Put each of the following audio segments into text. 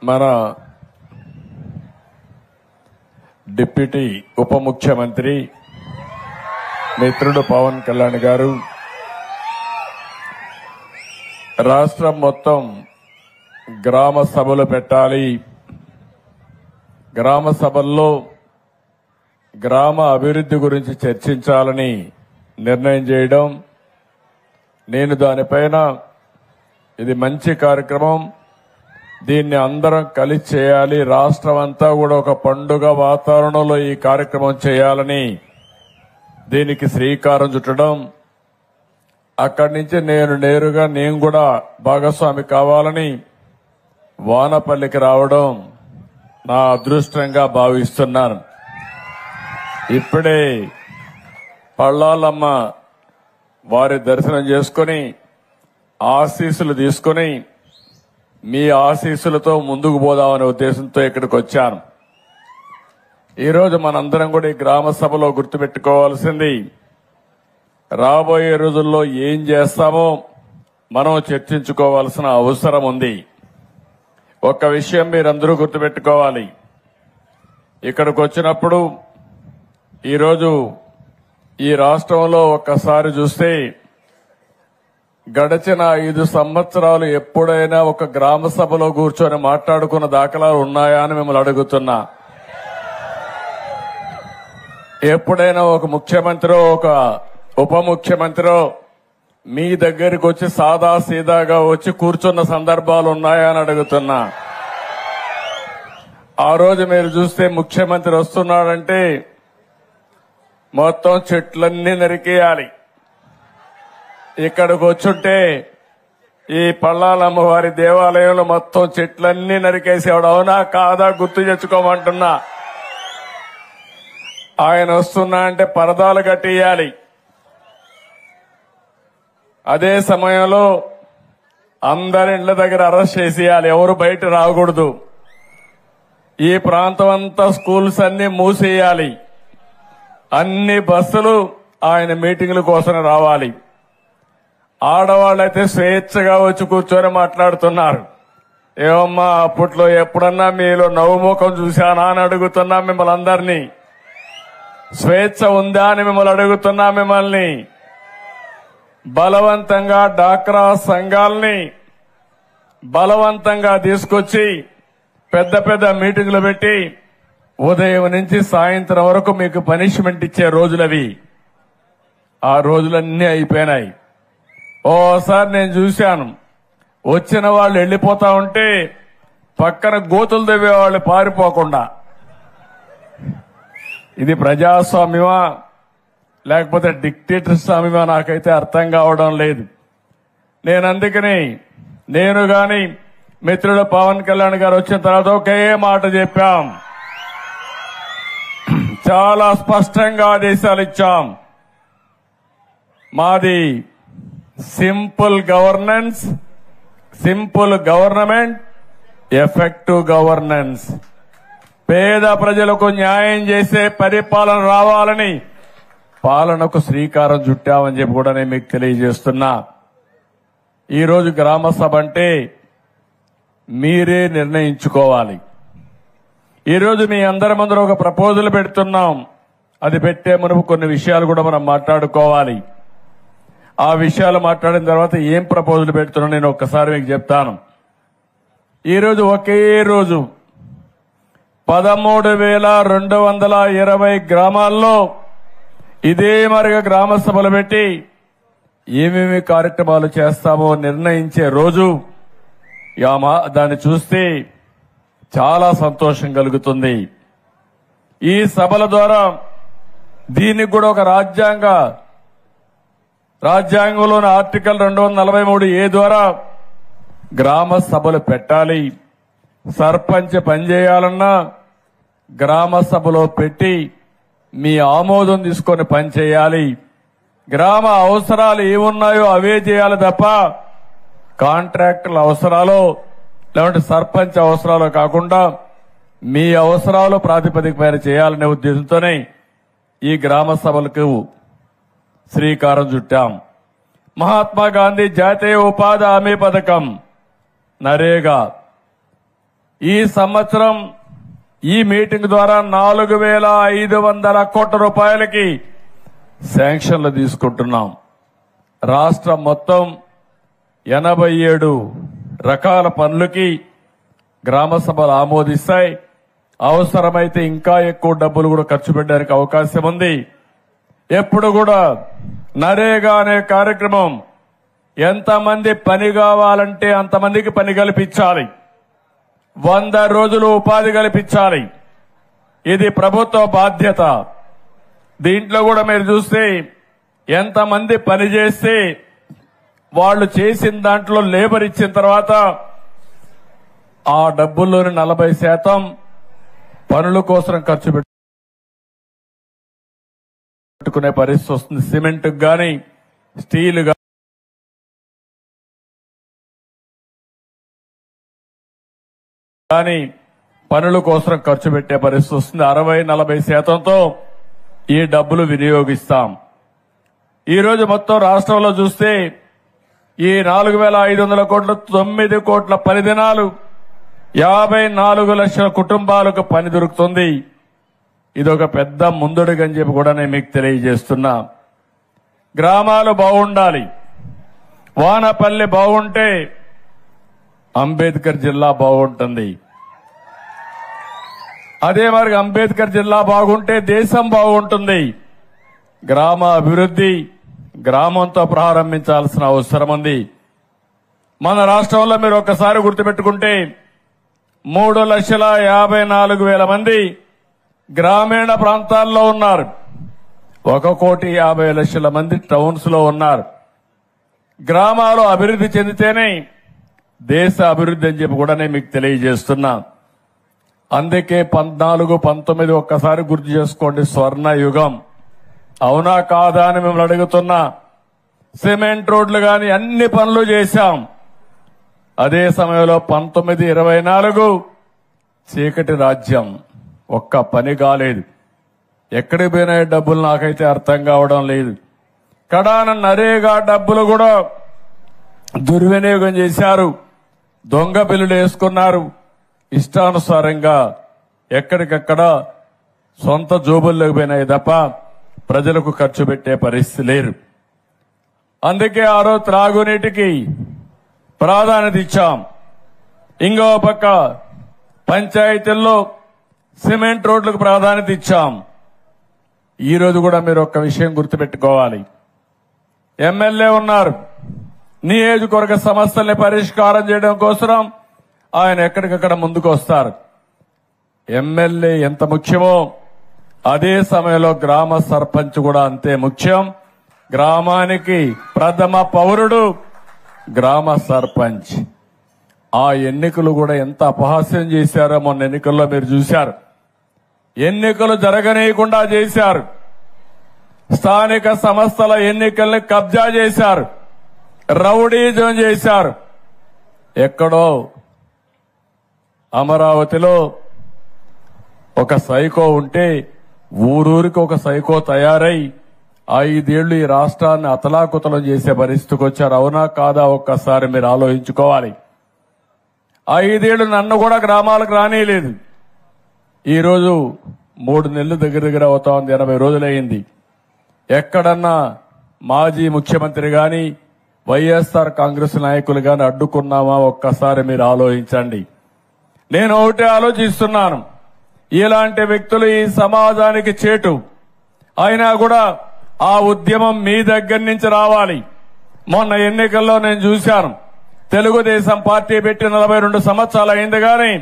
మన డిప్యూటీ ఉప ముఖ్యమంత్రి మిత్రుడు పవన్ కళ్యాణ్ గారు రాష్ట్రం మొత్తం గ్రామ సభలు పెట్టాలి, గ్రామ సభల్లో గ్రామ అభివృద్ధి గురించి చర్చించాలని నిర్ణయం చేయడం, నేను దానిపైన ఇది మంచి కార్యక్రమం, దీన్ని అందరం కలిసి చేయాలి, రాష్ట్రం అంతా కూడా ఒక పండుగ వాతావరణంలో ఈ కార్యక్రమం చేయాలని దీనికి శ్రీకారం చుట్టడం, అక్కడి నుంచి నేరుగా నేను కూడా భాగస్వామి కావాలని వానపల్లికి రావడం నా అదృష్టంగా భావిస్తున్నాను. ఇప్పుడే పళ్ళాలమ్మ వారి దర్శనం చేసుకుని ఆశీస్సులు తీసుకుని మీ ఆశీస్సులతో ముందుకు పోదామనే ఉద్దేశంతో ఇక్కడికి వచ్చాను. ఈరోజు మనందరం కూడా ఈ గ్రామ సభలో గుర్తుపెట్టుకోవాల్సింది, రాబోయే రోజుల్లో ఏం చేస్తామో మనం చర్చించుకోవాల్సిన అవసరం ఉంది. ఒక్క విషయం మీరందరూ గుర్తుపెట్టుకోవాలి, ఇక్కడికి వచ్చినప్పుడు ఈరోజు ఈ రాష్ట్రంలో ఒక్కసారి చూస్తే గడిచిన 5 సంవత్సరాలు ఎప్పుడైనా ఒక గ్రామ సభలో కూర్చొని మాట్లాడుకున్న దాఖలాలు ఉన్నాయా అని మిమ్మల్ని అడుగుతున్నా. ఎప్పుడైనా ఒక ముఖ్యమంత్రి ఒక ఉప ముఖ్యమంత్రి మీ దగ్గరికి వచ్చి సాదా సీదాగా వచ్చి కూర్చున్న సందర్భాలు ఉన్నాయా అని అడుగుతున్నా. ఆ రోజు మీరు చూస్తే ముఖ్యమంత్రి వస్తున్నాడంటే మొత్తం చెట్లన్నీ నరికేయాలి. ఇక్కడికి వచ్చుంటే ఈ పళ్ళాలమ్మవారి దేవాలయంలో మొత్తం చెట్లన్నీ నరికేసేవాడు. అవునా కాదా గుర్తు తెచ్చుకోమంటున్నా. ఆయన వస్తున్నా అంటే పరదాలు కట్టేయాలి. అదే సమయంలో అందరి ఇళ్ల దగ్గర అరెస్ట్ చేసేయాలి, ఎవరు బయట రాకూడదు. ఈ ప్రాంతం అంతా స్కూల్స్ అన్ని మూసేయాలి. అన్ని బస్సులు ఆయన మీటింగుల కోసం రావాలి. ఆడవాళ్ళైతే స్వేచ్ఛగా వచ్చి కూర్చొని మాట్లాడుతున్నారు. ఏమమ్మా అప్పట్లో ఎప్పుడన్నా మీలో నవ్వుముఖం చూశానా అని అడుగుతున్నా మిమ్మల్ని అందరినీ. స్వేచ్ఛ ఉందా అని మిమ్మల్ని అడుగుతున్నా. మిమ్మల్ని బలవంతంగా డాక్రా సంఘాలని బలవంతంగా తీసుకొచ్చి పెద్ద పెద్ద మీటింగులు పెట్టి ఉదయం నుంచి సాయంత్రం వరకు మీకు పనిష్మెంట్ ఇచ్చే రోజులవి. ఆ రోజులన్నీ అయిపోయినాయి. ఓసారి నేను చూశాను, వచ్చిన వాళ్ళు వెళ్లిపోతా ఉంటే పక్కన గోతులు తవ్వేవాళ్ళు పారిపోకుండా. ఇది ప్రజాస్వామ్యమా లేకపోతే డిక్టేటర్ స్వామ్యమా నాకైతే అర్థం కావడం లేదు. నేను అందుకని నేను గాని మిత్రుడు పవన్ కళ్యాణ్ గారు వచ్చిన తర్వాత ఒకే మాట చెప్పాం, చాలా స్పష్టంగా ఆదేశాలు ఇచ్చాం. మాది simple governance, simple government, effective governance. పేద ప్రజలకు న్యాయం చేసే పరిపాలన రావాలని పాలనకు శ్రీకారం చుట్టామని చెప్పి కూడా నేను మీకు తెలియజేస్తున్నా. ఈరోజు గ్రామ సభ అంటే మీరే నిర్ణయించుకోవాలి. ఈరోజు మీ అందరి ముందర ఒక ప్రపోజల్ పెడుతున్నాం. అది పెట్టే మునుపు కొన్ని విషయాలు కూడా మనం మాట్లాడుకోవాలి. ఆ విషయాలు మాట్లాడిన తర్వాత ఏం ప్రపోజల్ పెడుతున్నా నేను ఒక్కసారి మీకు చెప్తాను. ఈరోజు ఒకే రోజు 13,220 గ్రామాల్లో ఇదే మరిగా గ్రామ సభలు పెట్టి ఏమేమి కార్యక్రమాలు చేస్తామో నిర్ణయించే రోజు. దాన్ని చూస్తే చాలా సంతోషం కలుగుతుంది. ఈ సభల ద్వారా దీనికి కూడా ఒక రాజ్యాంగంలోని ఆర్టికల్ 243A ద్వారా గ్రామ సభలు పెట్టాలి. సర్పంచ్ పనిచేయాలన్నా గ్రామ సభలో పెట్టి మీ ఆమోదం తీసుకొని పనిచేయాలి. గ్రామ అవసరాలు ఏమున్నాయో అవే చేయాలి తప్ప కాంట్రాక్టుల అవసరాలు లేదంటే సర్పంచ్ అవసరాలు కాకుండా మీ అవసరాలు ప్రాతిపదిక పైన చేయాలనే ఉద్దేశంతోనే ఈ గ్రామ సభలకు శ్రీకారం చుట్టాం. మహాత్మా గాంధీ జాతీయ ఉపాధి హామీ పథకం, నరేగా ఈ సంవత్సరం ఈ మీటింగ్ ద్వారా 4,500 కోట్ల రూపాయలకి శాంక్షన్లు తీసుకుంటున్నాం. రాష్ట్రం మొత్తం 87 రకాల పనులకి గ్రామ సభలు ఆమోదిస్తాయి. అవసరమైతే ఇంకా ఎక్కువ డబ్బులు కూడా ఖర్చు పెట్టడానికి అవకాశం ఉంది. ఎప్పుడు కూడా నరేగా అనే కార్యక్రమం ఎంతమంది పని కావాలంటే అంతమందికి పని కల్పించాలి. 100 రోజులు ఉపాధి కల్పించాలి. ఇది ప్రభుత్వ బాధ్యత. దీంట్లో కూడా మీరు చూస్తే ఎంతమంది పని చేస్తే వాళ్ళు చేసిన దాంట్లో లేబర్ ఇచ్చిన తర్వాత ఆ డబ్బుల్లోని 40% పనుల కోసం ఖర్చు పెట్టుకునే పరిస్థితి వస్తుంది. సిమెంట్ గాని స్టీల్ కానీ పనుల కోసం ఖర్చు పెట్టే పరిస్థితి వస్తుంది. 60-40%తో ఈ డబ్బులు వినియోగిస్తాం. ఈ రోజు మొత్తం రాష్ట్రంలో చూస్తే ఈ 4,500 కోట్లు 9 కోట్ల పని దినాలు 54 లక్షల కుటుంబాలకు పని దొరుకుతుంది. ఇదొక పెద్ద ముందడుగని చెప్పి కూడా నేను మీకు తెలియజేస్తున్నా. గ్రామాలు బాగుండాలి. వానపల్లి బాగుంటే అంబేద్కర్ జిల్లా బాగుంటుంది. అదే మరి అంబేద్కర్ జిల్లా బాగుంటే దేశం బాగుంటుంది. గ్రామ అభివృద్ధి గ్రామంతో ప్రారంభించాల్సిన అవసరం ఉంది. మన రాష్ట్రంలో మీరు ఒక్కసారి గుర్తుపెట్టుకుంటే 3,54,000 మంది గ్రామీణ ప్రాంతాల్లో ఉన్నారు. 1,50,00,000 మంది టౌన్స్ లో ఉన్నారు. గ్రామాలు అభివృద్ధి చెందితేనే దేశ అభివృద్ధి అని చెప్పి కూడా నేను మీకు తెలియజేస్తున్నా. అందుకే 14-19 ఒక్కసారి గుర్తు చేసుకోండి. స్వర్ణ యుగం అవునా కాదా అని మిమ్మల్ని అడుగుతున్నా. సిమెంట్ రోడ్లు గాని అన్ని పనులు చేశాం. అదే సమయంలో 19-24 చీకటి రాజ్యం. ఒక్క పని కాలేదు. ఎక్కడికి పోయినా డబ్బులు నాకైతే అర్థం కావడం లేదు. కడాన నరేగా డబ్బులు కూడా దుర్వినియోగం చేశారు. దొంగ బిల్లులు వేసుకున్నారు. ఇష్టానుసారంగా ఎక్కడికక్కడ సొంత జోబుల్లోకి పోయినాయి తప్ప ప్రజలకు ఖర్చు పెట్టే పరిస్థితి లేరు. అందుకే ఆ రోజు త్రాగునీటికి ప్రాధాన్యత ఇచ్చాం. ఇంకో పక్క పంచాయతీల్లో సిమెంట్ రోడ్లకు ప్రాధాన్యత ఇచ్చాం. ఈ రోజు కూడా మీరు ఒక్క విషయం గుర్తుపెట్టుకోవాలి. ఎమ్మెల్యే ఉన్నారు. నియోజకవర్గ సమస్యల్ని పరిష్కారం చేయడం కోసం ఆయన ఎక్కడికక్కడ ముందుకు వస్తారు. ఎమ్మెల్యే ఎంత ముఖ్యమో అదే సమయంలో గ్రామ సర్పంచ్ కూడా అంతే ముఖ్యం. గ్రామానికి ప్రథమ పౌరుడు గ్రామ సర్పంచ్. ఆ ఎన్నికలు కూడా ఎంత అపహాస్యం చేశారో మొన్న ఎన్నికల్లో మీరు చూశారు. ఎన్నికలు జరగనీయకుండా చేశారు. స్థానిక సంస్థల ఎన్నికల్ని కబ్జా చేశారు. రౌడీజం చేశారు. ఎక్కడో అమరావతిలో ఒక సైకో ఉంటే ఊరూరికి ఒక సైకో తయారై 5 ఏళ్లు ఈ రాష్ట్రాన్ని అతలాకుతలం చేసే పరిస్థితికి వచ్చారు. అవునా కాదా ఒక్కసారి మీరు ఆలోచించుకోవాలి. 5 ఏళ్లు నన్ను కూడా గ్రామాలకు రానియలేదు. ఈరోజు 3 నెలలు దగ్గర అవుతా ఉంది. 80 రోజులైంది. ఎక్కడన్నా మాజీ ముఖ్యమంత్రి గాని వైఎస్ఆర్ కాంగ్రెస్ నాయకులు గాని అడ్డుకున్నామా ఒక్కసారి మీరు ఆలోచించండి. నేను ఒకటే ఆలోచిస్తున్నాను. ఇలాంటి వ్యక్తులు ఈ సమాజానికి చేటు. అయినా కూడా ఆ ఉద్యమం మీ దగ్గర నుంచి రావాలి. మొన్న ఎన్నికల్లో నేను చూశాను. తెలుగుదేశం పార్టీ పెట్టి 42 సంవత్సరాలు అయింది కానీ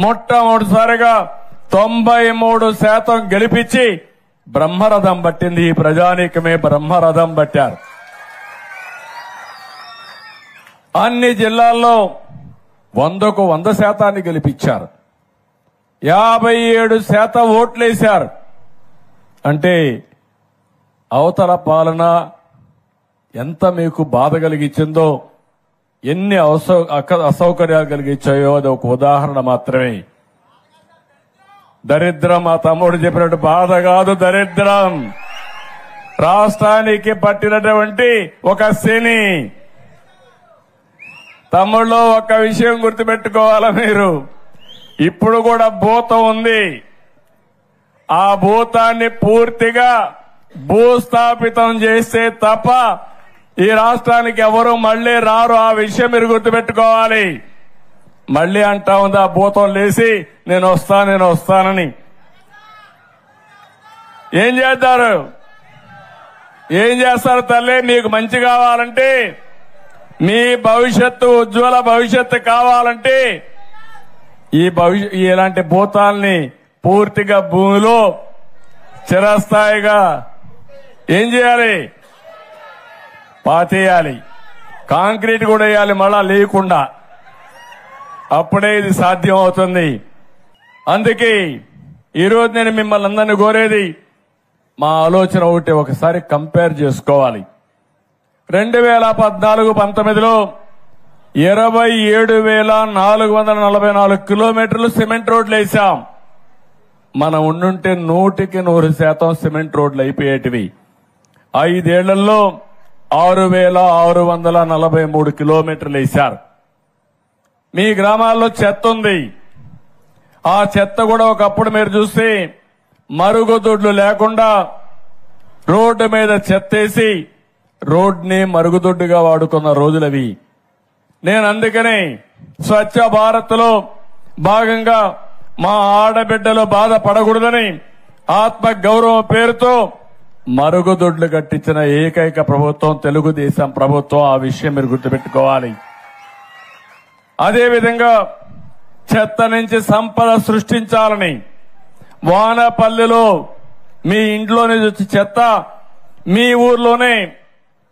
మొట్టమొదటిసారిగా 93% గెలిపించి బ్రహ్మరథం పట్టింది. ఈ ప్రజానీకమే బ్రహ్మరథం పట్టారు. అన్ని జిల్లాల్లో 100కు 100% గెలిపించారు. 57% ఓట్లేశారు. అంటే అవతల పాలన ఎంత మీకు బాధ కలిగించిందో, ఎన్ని అసౌకర్యాలు కలిగించాయో అది ఒక ఉదాహరణ మాత్రమే. దరిద్రం మా తమ్ముడు చెప్పినట్టు బాధ కాదు, దరిద్రం రాష్ట్రానికి పట్టినటువంటి ఒక శని. తమ్ముళ్ళు ఒక్క విషయం గుర్తుపెట్టుకోవాలా మీరు. ఇప్పుడు కూడా భూతం ఉంది. ఆ భూతాన్ని పూర్తిగా భూస్థాపితం చేస్తే తప్ప ఈ రాష్ట్రానికి ఎవరు మళ్లీ రారు. ఆ విషయం మీరు గుర్తుపెట్టుకోవాలి. మళ్లీ అంటా ఉంది ఆ భూతం లేసి నేను వస్తానని. ఏం చేస్తారు? ఏం చేస్తారు తల్లి? మీకు మంచి కావాలంటే, మీ భవిష్యత్తు ఉజ్వల భవిష్యత్తు కావాలంటే ఇలాంటి భూతాల్ని పూర్తిగా భూమిలో చిరస్థాయిగా ఏం చేయాలి? పాతేయాలి. కాంక్రీట్ కూడా వేయాలి మళ్ళా లేకుండా. అప్పుడే ఇది సాధ్యం అవుతుంది. అందుకే ఈరోజు నేను మిమ్మల్ని అందరినీ కోరేది, మా ఆలోచన ఒకటి, ఒకసారి కంపేర్ చేసుకోవాలి. 2014-19లో 27,444 కిలోమీటర్లు సిమెంట్ రోడ్లు వేశాం. మనం ఉండుంటే 100% సిమెంట్ రోడ్లు అయిపోయేటివి. 5 ఏళ్లలో 6,643 కిలోమీటర్లు వేశారు. మీ గ్రామాల్లో చెత్త ఉంది. ఆ చెత్త కూడా ఒకప్పుడు మీరు చూస్తే మరుగుదొడ్లు లేకుండా రోడ్డు మీద చెత్తేసి రోడ్ని మరుగుదొడ్డుగా వాడుకున్న రోజులవి. నేను అందుకనే స్వచ్ఛ భారత్ లో భాగంగా మా ఆడబిడ్డలు బాధపడకూడదని ఆత్మ గౌరవం పేరుతో మరుగుదొడ్లు కట్టించిన ఏకైక ప్రభుత్వం తెలుగుదేశం ప్రభుత్వం. ఆ విషయం మీరు గుర్తుపెట్టుకోవాలి. అదేవిధంగా చెత్త నుంచి సంపద సృష్టించాలని వానపల్లిలో మీ ఇంట్లోనే వచ్చి చెత్త మీ ఊర్లోనే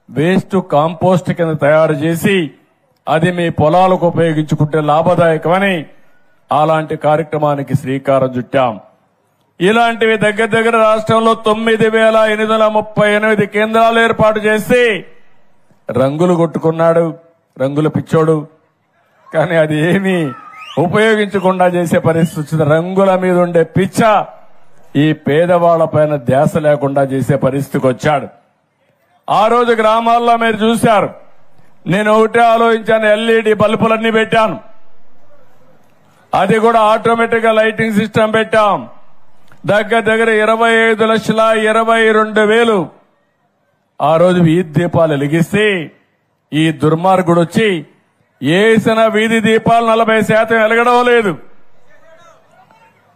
వేస్ట్ కాంపోస్ట్ కింద తయారు చేసి అది మీ పొలాలకు ఉపయోగించుకుంటే లాభదాయకమని అలాంటి కార్యక్రమానికి శ్రీకారం చుట్టాం. ఇలాంటివి దగ్గర రాష్ట్రంలో 9,838 కేంద్రాలు ఏర్పాటు చేసి రంగులు కొట్టుకున్నాడు రంగుల పిచ్చోడు. కానీ అది ఏమీ ఉపయోగించకుండా చేసే పరిస్థితి వచ్చింది. రంగుల మీద ఉండే పిచ్చ ఈ పేదవాళ్లపైన ధ్యాస లేకుండా చేసే పరిస్థితికి వచ్చాడు. ఆ రోజు గ్రామాల్లో మీరు చూశారు. నేను ఒకటే ఆలోచించాను, ఎల్ఈడి బల్బులన్నీ పెట్టాను. అది కూడా ఆటోమేటిక్ గా లైటింగ్ సిస్టమ్ పెట్టాం. దగ్గర 25,22,000 ఆ రోజు వీధి దీపాలు వెలిగిస్తే ఈ దుర్మార్గుడు వచ్చి వేసిన వీధి దీపాలు 40% వెలగడం లేదు.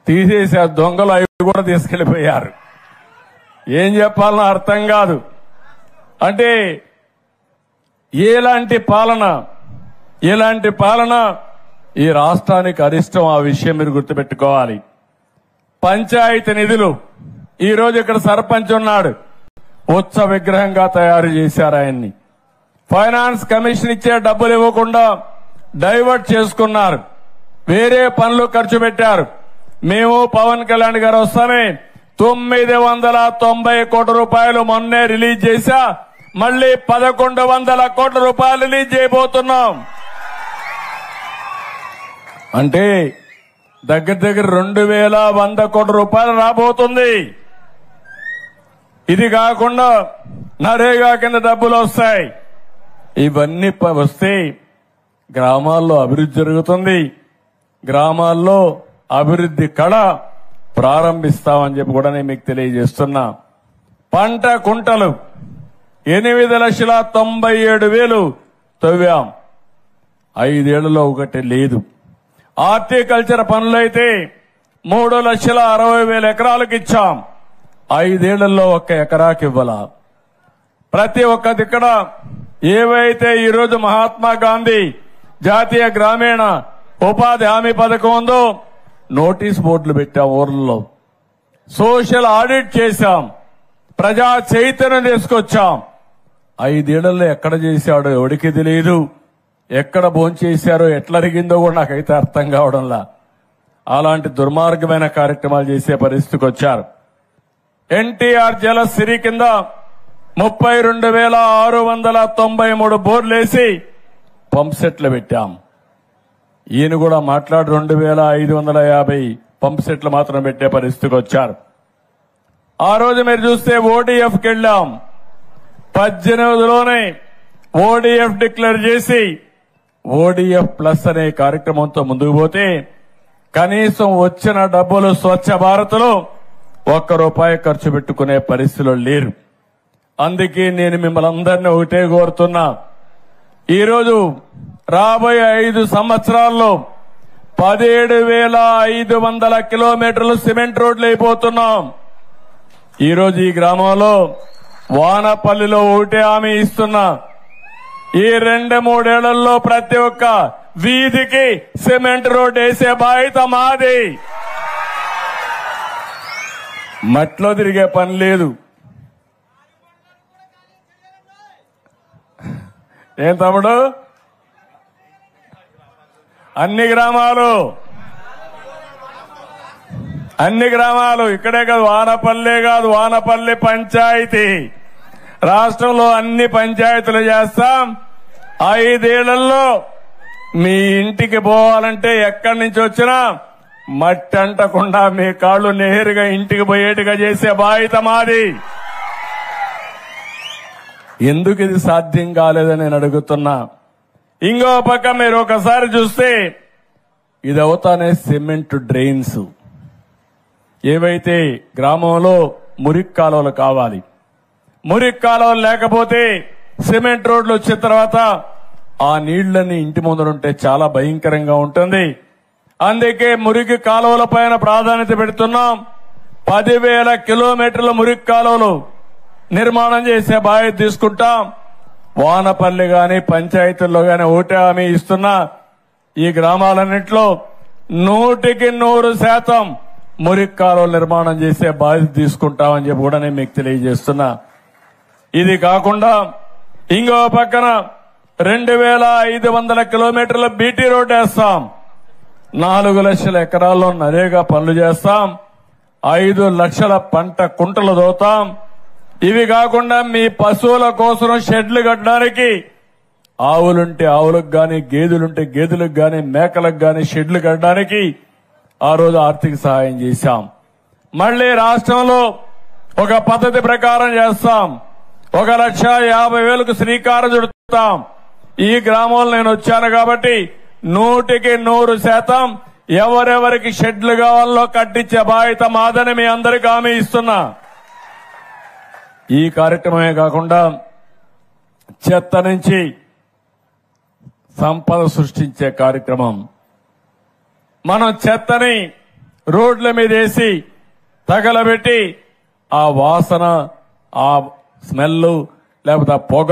తీసేసే దొంగలు అవి కూడా తీసుకెళ్లిపోయారు. ఏం చెప్పాలనో అర్థం కాదు. అంటే ఎలాంటి పాలన ఈ రాష్ట్రానికి అరిష్టం. ఆ విషయం మీరు గుర్తుపెట్టుకోవాలి. పంచాయతీ నిధులు ఈ రోజు ఇక్కడ సర్పంచ్ ఉన్నాడు, ఉత్సవ విగ్రహంగా తయారు చేశారు ఆయన్ని. ఫైనాన్స్ కమిషన్ ఇచ్చే డబ్బులు ఇవ్వకుండా డైవర్ట్ చేసుకున్నారు. వేరే పనులు ఖర్చు పెట్టారు. మేము పవన్ కళ్యాణ్ గారు వస్తానే 990 కోట్ల రూపాయలు మొన్నే రిలీజ్ చేశా. మళ్లీ 1,100 కోట్ల రూపాయలు రిలీజ్ చేయబోతున్నాం. అంటే దగ్గర 2,100 కోట్ల రూపాయలు రాబోతుంది. ఇది కాకుండా నరేగా కింద డబ్బులు వస్తాయి. ఇవన్నీ వస్తే గ్రామాల్లో అభివృద్ధి జరుగుతుంది. గ్రామాల్లో అభివృద్ధి కళ ప్రారంభిస్తామని చెప్పి కూడా నేను మీకు తెలియజేస్తున్నా. పంట కుంటలు 8,97,000 తవ్వాం. 5 ఏళ్లలో ఒకటి లేదు. హార్టికల్చర్ పనులైతే 3,60,000 ఎకరాలకు ఇచ్చాం. 5 ఏళ్లలో 1 ఎకరాకి ఇవ్వాల. ప్రతి ఒక్క దిక్కడ ఏవైతే ఈరోజు మహాత్మా గాంధీ జాతీయ గ్రామీణ ఉపాధి హామీ పథకం ఉందో నోటీస్ బోర్డులు పెట్టాం. ఊర్లలో సోషల్ ఆడిట్ చేశాం. ప్రజా చైతన్యం తీసుకొచ్చాం. 5 ఏళ్లలో ఎక్కడ చేశాడో ఎవడికి తెలియదు. ఎక్కడ భోంచేశారో ఎట్లా అరిగిందో కూడా నాకైతే అర్థం కావడంలా. అలాంటి దుర్మార్గమైన కార్యక్రమాలు చేసే పరిస్థితికి వచ్చారు. ఎన్టీఆర్ జలసిరి కింద 32,693 బోర్లేసి పంప్ సెట్లు పెట్టాం. ఈయన కూడా మాట్లాడి 2,550 పంప్ సెట్లు మాత్రం పెట్టే పరిస్థితికి వచ్చారు. ఆ రోజు మీరు చూస్తే ఓడీఎఫ్కి వెళ్ళాం. 18లోనే ఓడీఎఫ్ డిక్లేర్ చేసి ఓడీఎఫ్ ప్లస్ అనే కార్యక్రమంతో ముందుకు పోతే కనీసం వచ్చిన డబ్బులు స్వచ్ఛ భారత్లో ₹1 ఖర్చు పెట్టుకునే పరిస్థితిలో లేరు. అందుకే నేను మిమ్మల్ని అందరినీ ఒకటే కోరుతున్నా, ఈరోజు రాబోయే 5 సంవత్సరాల్లో 17,500 కిలోమీటర్లు సిమెంట్ రోడ్లు అయిపోతున్నాం. ఈరోజు ఈ గ్రామంలో వానపల్లిలో ఒకటే హామీ ఇస్తున్నా, ఈ 2-3 ఏళ్లలో ప్రతి ఒక్క వీధికి సిమెంట్ రోడ్ వేసే బాధ్యత మాది. మట్లో తిరిగే పని లేదు. ఏం తమ్ముడు, అన్ని గ్రామాలు ఇక్కడే కాదు, వానపల్లె కాదు, వానపల్లి పంచాయతీ రాష్ట్రంలో అన్ని పంచాయతీలు చేస్తాం. 5 ఏళ్లలో మీ ఇంటికి పోవాలంటే ఎక్కడి నుంచి వచ్చినా మట్టి అంటకుండా మీ కాళ్ళు నేరుగా ఇంటికి పోయేట్టుగా చేసే బాధ్యత మాది. ఎందుకు ఇది సాధ్యం కాలేదని నేను అడుగుతున్నా. ఇంకో పక్క మీరు ఒకసారి చూస్తే ఇది అవుతానే సిమెంట్ డ్రైన్స్, ఏవైతే గ్రామంలో మురికి కాలువలు కావాలి, మురికి కాలువలు లేకపోతే సిమెంట్ రోడ్లు వచ్చిన తర్వాత ఆ నీళ్లన్నీ ఇంటి ముందరుంటే చాలా భయంకరంగా ఉంటుంది. అందుకే మురికి కాలువల పైన ప్రాధాన్యత పెడుతున్నాం. 10,000 కిలోమీటర్ల మురికి కాలువలు నిర్మాణం చేసే బాధ్యత తీసుకుంటాం. వానపల్లి గాని పంచాయతీల్లో గాని ఒకటే హామీ ఇస్తున్నా, ఈ గ్రామాలన్నింటిలో 100% మురికి కాలువలు నిర్మాణం చేసే బాధ్యత తీసుకుంటామని చెప్పి కూడా నేను మీకు తెలియజేస్తున్నా. ఇది కాకుండా ఇంకో పక్కన 2,500 కిలోమీటర్ల బీటీ రోడ్ వేస్తాం. 4 లక్షల ఎకరాల్లో నరేగా పనులు చేస్తాం. 5 లక్షల పంట కుంటలు దోతాం. ఇవి కాకుండా మీ పశువుల కోసం షెడ్లు కట్టడానికి ఆవులుంటే ఆవులకు గాని, గేదెలుంటే గేదెలకు గాని, మేకలకు గాని షెడ్లు కట్టడానికి ఆ రోజు ఆర్థిక సహాయం చేశాం. మళ్లీ రాష్ట్రంలో ఒక పద్ధతి ప్రకారం చేస్తాం. 1,50,000కు శ్రీకారం చుడతాం. ఈ గ్రామంలో నేను వచ్చాను కాబట్టి 100% ఎవరెవరికి షెడ్లు కావాలో కట్టించే బాధ్యత మాదని మీ అందరికీ హామీ ఇస్తున్నా. ఈ కార్యక్రమమే కాకుండా చెత్త నుంచి సంపద సృష్టించే కార్యక్రమం. మనం చెత్తని రోడ్ల మీద వేసి తగలబెట్టి ఆ వాసన, ఆ స్మెల్ లేకపోతే ఆ పొగ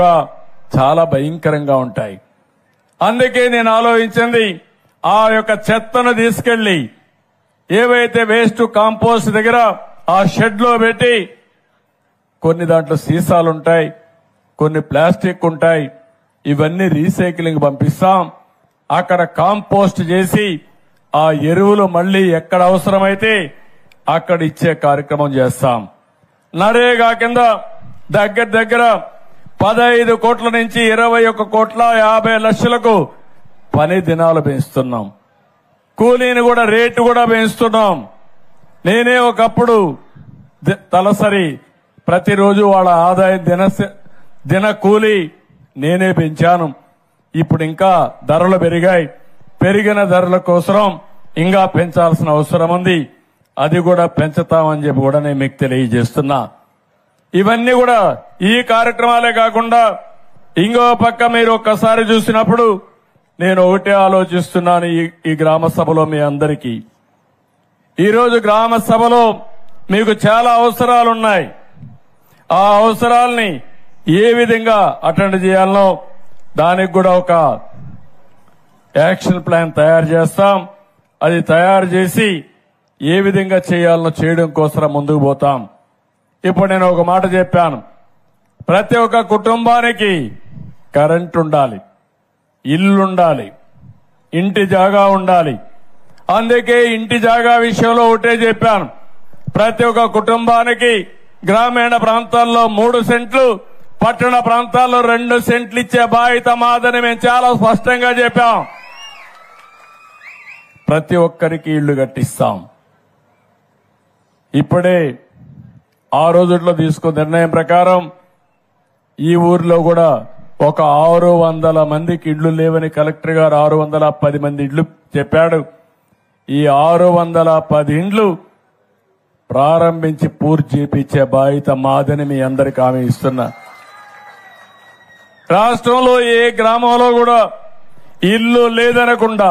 చాలా భయంకరంగా ఉంటాయి. అందుకే నేను ఆలోచించింది, ఆ యొక్క చెత్తను తీసుకెళ్లి ఏవైతే వేస్ట్ కాంపోస్ట్ దగ్గర ఆ షెడ్ లో పెట్టి, కొన్ని దాంట్లో సీసాలుంటాయి, కొన్ని ప్లాస్టిక్ ఉంటాయి, ఇవన్నీ రీసైక్లింగ్ పంపిస్తాం. అక్కడ కాంపోస్ట్ చేసి ఆ ఎరువులు మళ్లీ ఎక్కడ అవసరమైతే అక్కడ ఇచ్చే కార్యక్రమం చేస్తాం. నరేగా కింద దగ్గర 15 కోట్ల నుంచి 21,50,00,000 పని దినాలు పెంచుతున్నాం. కూలీని కూడా రేటు కూడా పెంచుతున్నాం. నేనే ఒకప్పుడు తలసరి ప్రతిరోజు వాళ్ళ ఆదాయం దిన కూలీ నేనే పెంచాను. ఇప్పుడు ఇంకా ధరలు పెరిగాయి. పెరిగిన ధరల కోసం ఇంకా పెంచాల్సిన అవసరం ఉంది. అది కూడా పెంచుతామని చెప్పి కూడా నేను మీకు తెలియజేస్తున్నా. ఇవన్నీ కూడా ఈ కార్యక్రమాలే కాకుండా ఇంకో పక్క మీరు ఒక్కసారి చూసినప్పుడు నేను ఒకటే ఆలోచిస్తున్నాను. ఈ గ్రామ సభలో మీ అందరికీ ఈరోజు గ్రామ సభలో మీకు చాలా అవసరాలున్నాయి. ఆ అవసరాల్ని ఏ విధంగా అటెండ్ చేయాలనో దానికి కూడా ఒక యాక్షన్ ప్లాన్ తయారు చేస్తాం. అది తయారు చేసి ఏ విధంగా చేయాలనో చేయడం కోసం ముందుకు పోతాం. ఇప్పుడు నేను ఒక మాట చెప్పాను, ప్రతి ఒక్క కుటుంబానికి కరెంట్ ఉండాలి, ఇల్లుండాలి, ఇంటి జాగా ఉండాలి. అందుకే ఇంటి జాగా విషయంలో ఒకటే చెప్పాను, ప్రతి ఒక్క కుటుంబానికి గ్రామీణ ప్రాంతాల్లో 3 సెంట్లు, పట్టణ ప్రాంతాల్లో 2 సెంట్లు ఇచ్చే బాధ్యత మాదని మేము చాలా స్పష్టంగా చెప్పాం. ప్రతి ఒక్కరికి ఇళ్లు కట్టిస్తాం. ఇప్పుడే ఆ రోజుల్లో తీసుకున్న నిర్ణయం ప్రకారం ఈ ఊర్లో కూడా ఒక 600 మందికి ఇళ్లు లేవని కలెక్టర్ గారు 610 మంది ఇళ్లు చెప్పాడు. ఈ 610 ఇండ్లు ప్రారంభించి పూర్తి చేపించే బాధ్యత మాదని మీ అందరికీ హామీ ఇస్తున్నా. రాష్ట్రంలో ఏ గ్రామంలో కూడా ఇల్లు లేదనకుండా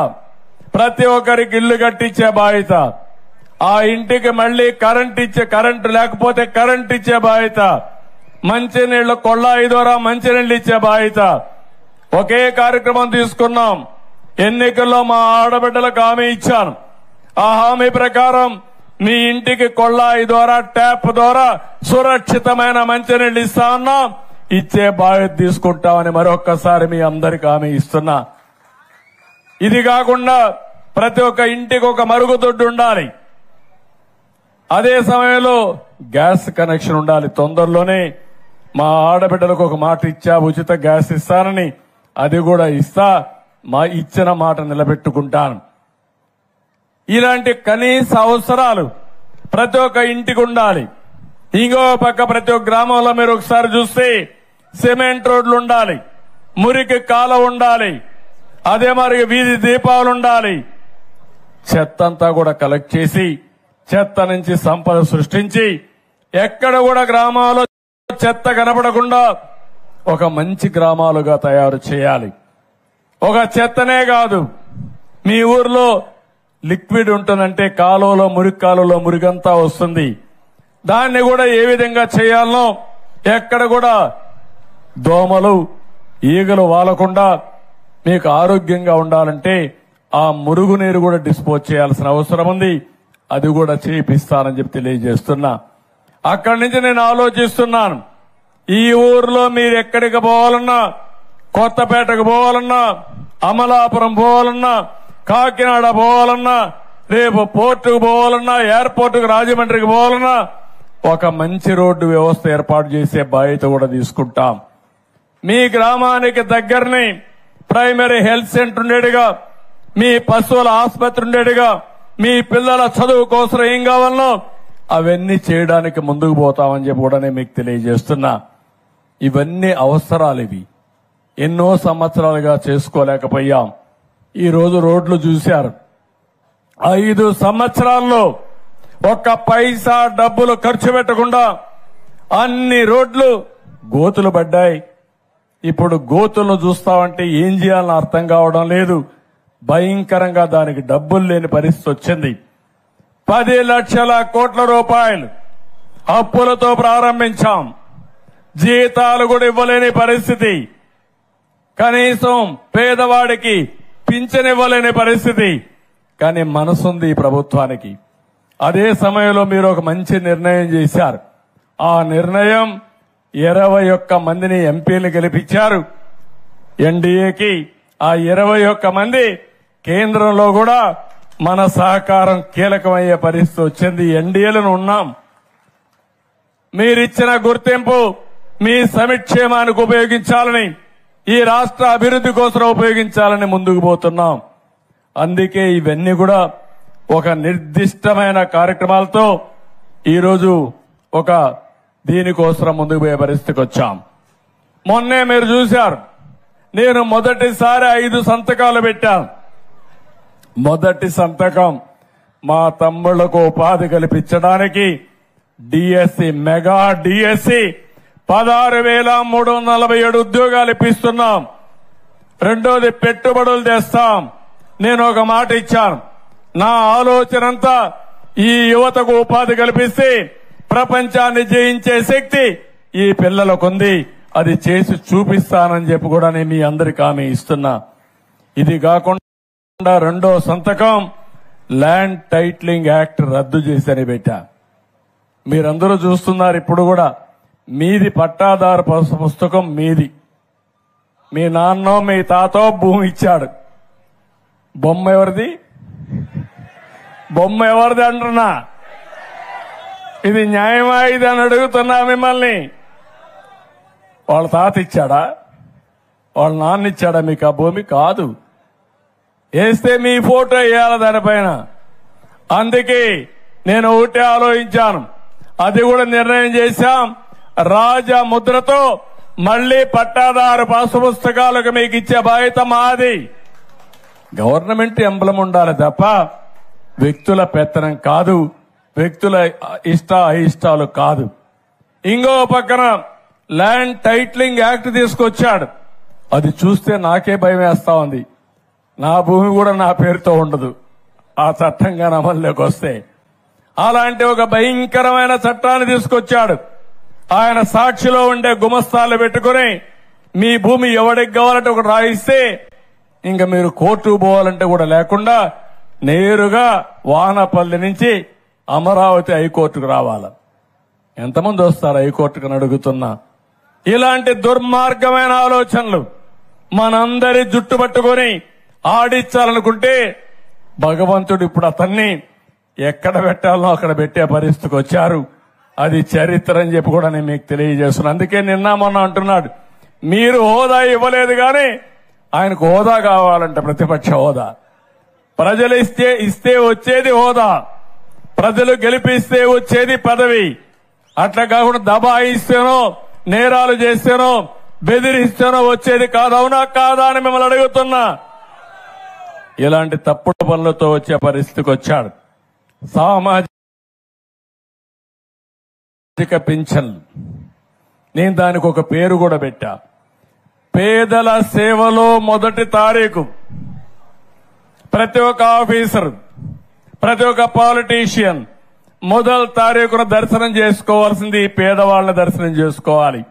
ప్రతి ఒక్కరికి ఇల్లు కట్టించే బాధ్యత, ఆ ఇంటికి మళ్లీ కరెంటు లేకపోతే కరెంట్ ఇచ్చే బాధ్యత, మంచినీళ్ల కొళ్ళాయి ద్వారా మంచినీళ్లు ఇచ్చే బాధ్యత. ఒకే కార్యక్రమం తీసుకున్నాం. ఎన్నికల్లో మా ఆడబిడ్డలకు హామీ ఇచ్చాను. ఆ హామీ ప్రకారం మీ ఇంటికి కొళ్ళాయి ద్వారా ట్యాప్ ద్వారా సురక్షితమైన మంచినీళ్లు ఇస్తా ఉన్నాం. ఇచ్చే బాధ్యత తీసుకుంటామని మరొక్కసారి మీ అందరికీ హామీ ఇస్తున్నా. ఇది కాకుండా ప్రతి ఒక్క ఇంటికి ఒక మరుగుదొడ్డు ఉండాలి. అదే సమయంలో గ్యాస్ కనెక్షన్ ఉండాలి. తొందరలోనే మా ఆడబిడ్డలకు ఒక మాట ఇచ్చా, ఉచిత గ్యాస్ ఇస్తానని. అది కూడా ఇస్తా. మా ఇచ్చిన మాట నిలబెట్టుకుంటాను. ఇలాంటి కనీస అవసరాలు ప్రతి ఒక్క ఇంటికి ఉండాలి. ఇంకో పక్క ప్రతి ఒక్క గ్రామంలో మీరు ఒకసారి చూస్తే సిమెంట్ రోడ్లు ఉండాలి, మురికి కాలువ ఉండాలి, అదే మరి వీధి దీపాలు ఉండాలి. చెత్త అంతా కూడా కలెక్ట్ చేసి చెత్త నుంచి సంపద సృష్టించి ఎక్కడ కూడా గ్రామాల్లో చెత్త కనపడకుండా ఒక మంచి గ్రామాలుగా తయారు చేయాలి. ఒక చెత్తనే కాదు, మీ ఊర్లో లిక్విడ్ ఉంటుందంటే కాలువలో మురికి కాలువలో మురిగంతా వస్తుంది. దాన్ని కూడా ఏ విధంగా చేయాలనో, ఎక్కడ కూడా దోమలు ఈగలు వాలకుండా మీకు ఆరోగ్యంగా ఉండాలంటే ఆ మురుగునీరు కూడా డిస్పోజ్ చేయాల్సిన అవసరం ఉంది. అది కూడా చేపిస్తానని చెప్పి తెలియజేస్తున్నా. అక్కడి నుంచి నేను ఆలోచిస్తున్నాను, ఈ ఊర్లో మీరు ఎక్కడికి పోవాలన్నా, కొత్తపేటకు పోవాలన్నా, అమలాపురం పోవాలన్నా, కాకినాడ పోవాలన్నా, రేపు పోర్టుకు పోవాలన్నా, ఎయిర్పోర్టుకు రాజమండ్రికి పోవాలన్నా ఒక మంచి రోడ్డు వ్యవస్థ ఏర్పాటు చేసే బాధ్యత కూడా తీసుకుంటాం. మీ గ్రామానికి దగ్గరని ప్రైమరీ హెల్త్ సెంటర్ ఉండేట్టుగా, మీ పశువుల ఆసుపత్రి ఉండేట్టుగా, మీ పిల్లల చదువు కోసం ఏం కావాలనో అవన్నీ చేయడానికి ముందుకు పోతామని చెప్పి కూడా నేను మీకు తెలియజేస్తున్నా. ఇవన్నీ అవసరాలు. ఇవి ఎన్నో సంవత్సరాలుగా చేసుకోలేకపోయాం. ఈ రోజు రోడ్లు చూశారు. 5 సంవత్సరాల్లో ఒక్క పైసా డబ్బులు ఖర్చు పెట్టకుండా అన్ని రోడ్లు గోతులు పడ్డాయి. ఇప్పుడు గోతులను చూస్తామంటే ఏం చేయాలని అర్థం కావడం లేదు. భయంకరంగా దానికి డబ్బులు లేని పరిస్థితి వచ్చింది. 10 లక్షల కోట్ల రూపాయలు అప్పులతో ప్రారంభించాం. జీతాలు కూడా ఇవ్వలేని పరిస్థితి, కనీసం పేదవాడికి పింఛన్ ఇవ్వలేని పరిస్థితి. కానీ మనసుంది ఈ ప్రభుత్వానికి. అదే సమయంలో మీరు ఒక మంచి నిర్ణయం చేశారు. ఆ నిర్ణయం 21 మందిని ఎంపీలు గెలిపించారు ఎన్డీఏకి. ఆ 21 మంది కేంద్రంలో కూడా మన సహకారం కీలకమయ్యే పరిస్థితి వచ్చింది. ఎన్డీఏలను ఉన్నాం. మీరిచ్చిన గుర్తింపు మీ సంక్షేమానికి ఉపయోగించాలని, ఈ రాష్ట్ర అభివృద్ధి కోసం ఉపయోగించాలని ముందుకు పోతున్నాం. అందుకే ఇవన్నీ కూడా ఒక నిర్దిష్టమైన కార్యక్రమాలతో ఈరోజు ఒక దీనికోసం ముందుకు పోయే పరిస్థితికి వచ్చాం. మొన్నే మీరు చూశారు, నేను మొదటిసారి 5 సంతకాలు పెట్టాను. మొదటి సంతకం మా తమ్ముళ్లకు ఉపాధి కల్పించడానికి డిఎస్సి, మెగా డిఎస్సి 16,347 ఉద్యోగాలు ఇప్పిస్తున్నాం. రెండోది పెట్టుబడులు తెస్తాం. నేను ఒక మాట ఇచ్చాను, నా ఆలోచనంతా ఈ యువతకు ఉపాధి కల్పిస్తే ప్రపంచాన్ని జయించే శక్తి ఈ పిల్లలకుంది, అది చేసి చూపిస్తానని చెప్పి కూడా నేను మీ అందరికీ హామీ ఇస్తున్నా. ఇది కాకుండా రెండో సంతకం ల్యాండ్ టైటిలింగ్ యాక్ట్ రద్దు చేసని పెట్టా. మీరందరూ చూస్తున్నారు. ఇప్పుడు కూడా మీది పట్టాదారు పుస్తకం మీది. మీ నాన్నో మీ తాతో భూమి ఇచ్చాడు. బొమ్మ ఎవరిది? బొమ్మ ఎవరిది అంటున్నా. ఇది న్యాయమా ఇది అని అడుగుతున్నా మిమ్మల్ని. వాళ్ళ తాత ఇచ్చాడా? వాళ్ళ నాన్న ఇచ్చాడా మీకు ఆ భూమి? కాదు. వేస్తే మీ ఫోటో వేయాలి దానిపైన. అందుకే నేను ఒకటే ఆలోచించాను, అది కూడా నిర్ణయం చేశాం. రాజా ముద్రతో మళ్లీ పట్టాదారు పాసు పుస్తకాలకు మీకు ఇచ్చే బాధ్యత మాది. గవర్నమెంట్ ఎంబ్లం ఉండాలి తప్ప వ్యక్తుల పెత్తనం కాదు, వ్యక్తుల అయిష్టాలు కాదు. ఇంకో పక్కన ల్యాండ్ టైటిలింగ్ యాక్ట్ తీసుకొచ్చాడు. అది చూస్తే నాకే భయం వేస్తా ఉంది. నా భూమి కూడా నా పేరుతో ఉండదు ఆ చట్టంగా అమల్లోకి వస్తే. అలాంటి ఒక భయంకరమైన చట్టాన్ని తీసుకొచ్చాడు. ఆయన సాక్షిలో ఉండే గుమస్తాలు పెట్టుకుని మీ భూమి ఎవడికి కావాలంటే ఒకటి రాయిస్తే ఇంకా మీరు కోర్టుకు పోవాలంటే కూడా లేకుండా నేరుగా వానపల్లి నుంచి అమరావతి హైకోర్టుకు రావాలి. ఎంతమంది వస్తారు హైకోర్టుకు అడుగుతున్నా. ఇలాంటి దుర్మార్గమైన ఆలోచనలు మనందరి జుట్టు పట్టుకొని ఆడించాలనుకుంటే భగవంతుడు ఇప్పుడు అతన్ని ఎక్కడ పెట్టాలో అక్కడ పెట్టే పరిస్థితికి వచ్చారు. అది చరిత్ర అని చెప్పి కూడా నేను మీకు తెలియజేస్తున్నాను. అందుకే నిన్న మొన్న అంటున్నాడు మీరు హోదా ఇవ్వలేదు కానీ ఆయనకు హోదా కావాలంటే ప్రతిపక్ష హోదా. ప్రజలు ఇస్తే వచ్చేది హోదా, ప్రజలు గెలిపిస్తే వచ్చేది పదవి. అట్లా కాకుండా దబాయిస్తేనో నేరాలు చేస్తేనో బెదిరిస్తేనో వచ్చేది కాదు. అవునా కాదా అని మిమ్మల్ని అడుగుతున్నా. ఇలాంటి తప్పుడు పనులతో వచ్చే పరిస్థితికి వచ్చాడు. సామాజిక పింఛన్లు నేను దానికి ఒక పేరు కూడా పెట్టా. పేదల సేవలో మొదటి తారీఖు ప్రతి ఒక్క ఆఫీసర్, ప్రతి ఒక్క పాలిటీషియన్ మొదటి తారీఖున దర్శనం చేసుకోవాల్సింది పేదవాళ్ళని దర్శనం చేసుకోవాలి.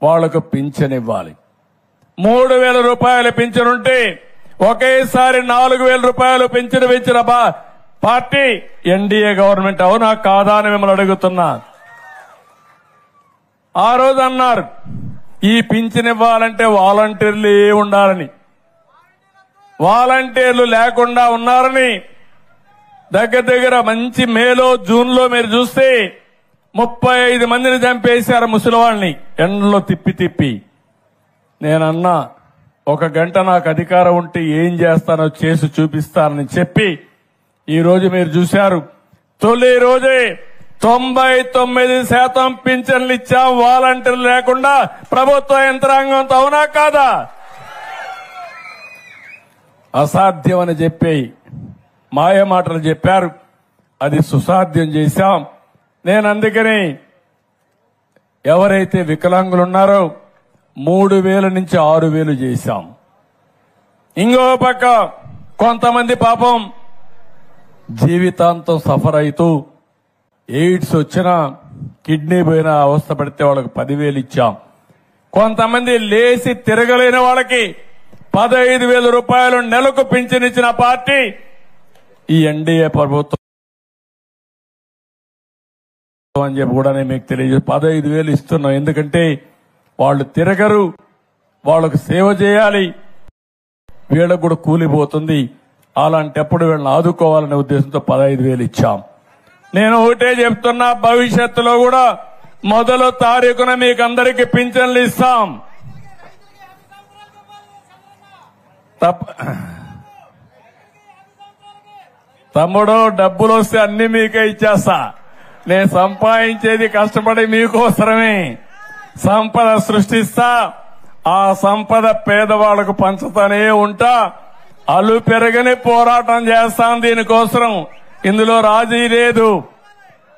వాళ్లకు పింఛన్ ఇవ్వాలి. 3,000 రూపాయల పింఛన్ ఉంటే ఒకేసారి 4,000 రూపాయలు పింఛను పెంచిన పార్టీ ఎన్డీఏ గవర్నమెంట్. అవునా కాదా అని మిమ్మల్ని అడుగుతున్నా. ఆ రోజు అన్నారు ఈ పింఛన్ ఇవ్వాలంటే వాలంటీర్లు ఉండాలని. వాలంటీర్లు లేకుండా ఉన్నారని దగ్గర మంచి మేలో జూన్లో మీరు చూస్తే 35 మందిని చంపేశారు ముసలివాళ్ళని ఎండలో తిప్పి. నేనన్నా 1 గంట నాకు అధికారం ఉంటే ఏం చేస్తానో చేసి చూపిస్తానని చెప్పి ఈ రోజు మీరు చూశారు. తొలి రోజే 99% పింఛన్లు ఇచ్చాం వాలంటీర్లు లేకుండా ప్రభుత్వ యంత్రాంగంతో. అవునా కాదా? అసాధ్యం అని చెప్పి మాయ మాటలు చెప్పారు, అది సుసాధ్యం చేశాం. నేను అందుకని ఎవరైతే వికలాంగులు ఉన్నారో 3,000 నుంచి 6,000 చేశాం. ఇంకో పక్క కొంతమంది పాపం జీవితాంతం సఫర్ అవుతూ ఎయిడ్స్ వచ్చినా కిడ్నీ పోయినా అవస్థ పడితే వాళ్ళకి 10,000 ఇచ్చాం. కొంతమంది లేచి తిరగలేని వాళ్ళకి 15,000 రూపాయలు నెలకు పింఛన్ ఇచ్చిన పార్టీ ఈ ఎన్డీఏ ప్రభుత్వం అని చెప్పి కూడా నేను మీకు తెలియజేసి 15,000 ఇస్తున్నాం. ఎందుకంటే వాళ్ళు తిరగరు, వాళ్ళకు సేవ చేయాలి, వీళ్ళకు కూడా కూలిపోతుంది. అలాంటప్పుడు వీళ్ళని ఆదుకోవాలనే ఉద్దేశంతో 15,000 ఇచ్చాం. నేను ఒకటే చెప్తున్నా, భవిష్యత్తులో కూడా మొదటి తారీఖున మీకు అందరికీ పింఛన్లు ఇస్తాం. తమ్ముడు డబ్బులు వస్తే అన్ని మీకే ఇచ్చేస్తా. నేను సంపాదించేది కష్టపడి మీకోసరమే. సంపద సృష్టిస్తా, ఆ సంపద పేదవాళ్లకు పంచుతానే ఉంటా. అల్లు పెరగని పోరాటం చేస్తాం దీనికోసం. ఇందులో రాజీ లేదు.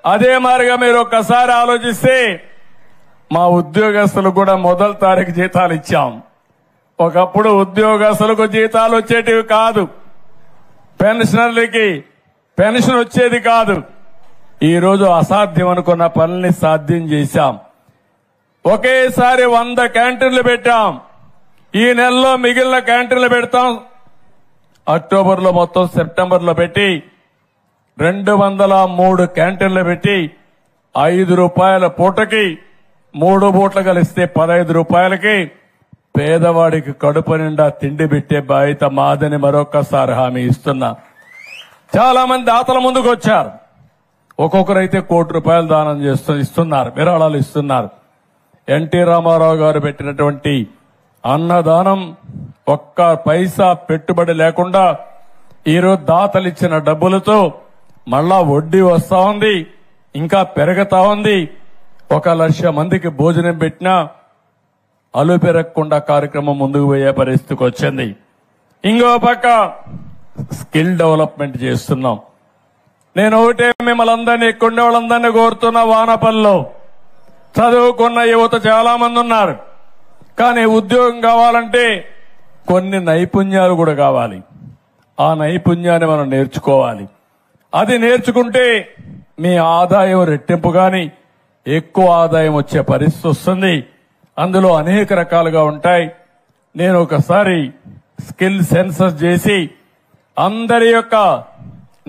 అదే మాదిరిగా మీరు ఒక్కసారి ఆలోచిస్తే మా ఉద్యోగస్తులకు కూడా మొదటి తారీఖు జీతాలు ఇచ్చాం. ఒకప్పుడు ఉద్యోగస్తులకు జీతాలు వచ్చేటివి కాదు, పెన్షనర్లకి పెన్షన్ వచ్చేది కాదు. ఈ రోజు అసాధ్యం అనుకున్న పనుల్ని సాధ్యం చేశాం. ఒకేసారి 100 క్యాంటీన్లు పెట్టాం. ఈ నెలలో మిగిలిన క్యాంటీన్లు పెడతాం. అక్టోబర్లో మొత్తం సెప్టెంబర్లో పెట్టి 203 క్యాంటీన్లు పెట్టి 5 రూపాయల పూటకి 3 పూటలు కలిస్తే 15 రూపాయలకి పేదవాడికి కడుపు నిండా తిండి పెట్టే బాధ్యత మాదని మరొక్కసారి హామీ ఇస్తున్నా. చాలా మంది దాతల ముందుకు వచ్చారు. ఒక్కొక్కరైతే ₹1 కోటి దానం ఇస్తున్నారు, విరాళాలు ఇస్తున్నారు. ఎన్టీ రామారావు గారు పెట్టినటువంటి అన్నదానం ఒక్క పైసా పెట్టుబడి లేకుండా ఈరోజు దాతలు ఇచ్చిన డబ్బులతో మళ్ళా వడ్డీ వస్తా ఉంది, ఇంకా పెరుగుతా ఉంది. 1,00,000 మందికి భోజనం పెట్టినా అలు పెరగకుండా కార్యక్రమం ముందుకు పోయే పరిస్థితికి వచ్చింది. ఇంకో పక్క స్కిల్ డెవలప్మెంట్ చేస్తున్నాం. నేను ఒకటే మిమ్మల్ని అందరినీ ఎక్కుండే వాళ్ళందరినీ కోరుతున్నా, వానపల్లిలో చదువుకున్న యువత చాలా మంది ఉన్నారు. కానీ ఉద్యోగం కావాలంటే కొన్ని నైపుణ్యాలు కూడా కావాలి. ఆ నైపుణ్యాన్ని మనం నేర్చుకోవాలి. అది నేర్చుకుంటే మీ ఆదాయం రెట్టింపు గాని ఎక్కువ ఆదాయం వచ్చే పరిస్థితి వస్తుంది. అందులో అనేక రకాలుగా ఉంటాయి. నేను ఒకసారి స్కిల్ సెన్సస్ చేసి అందరి యొక్క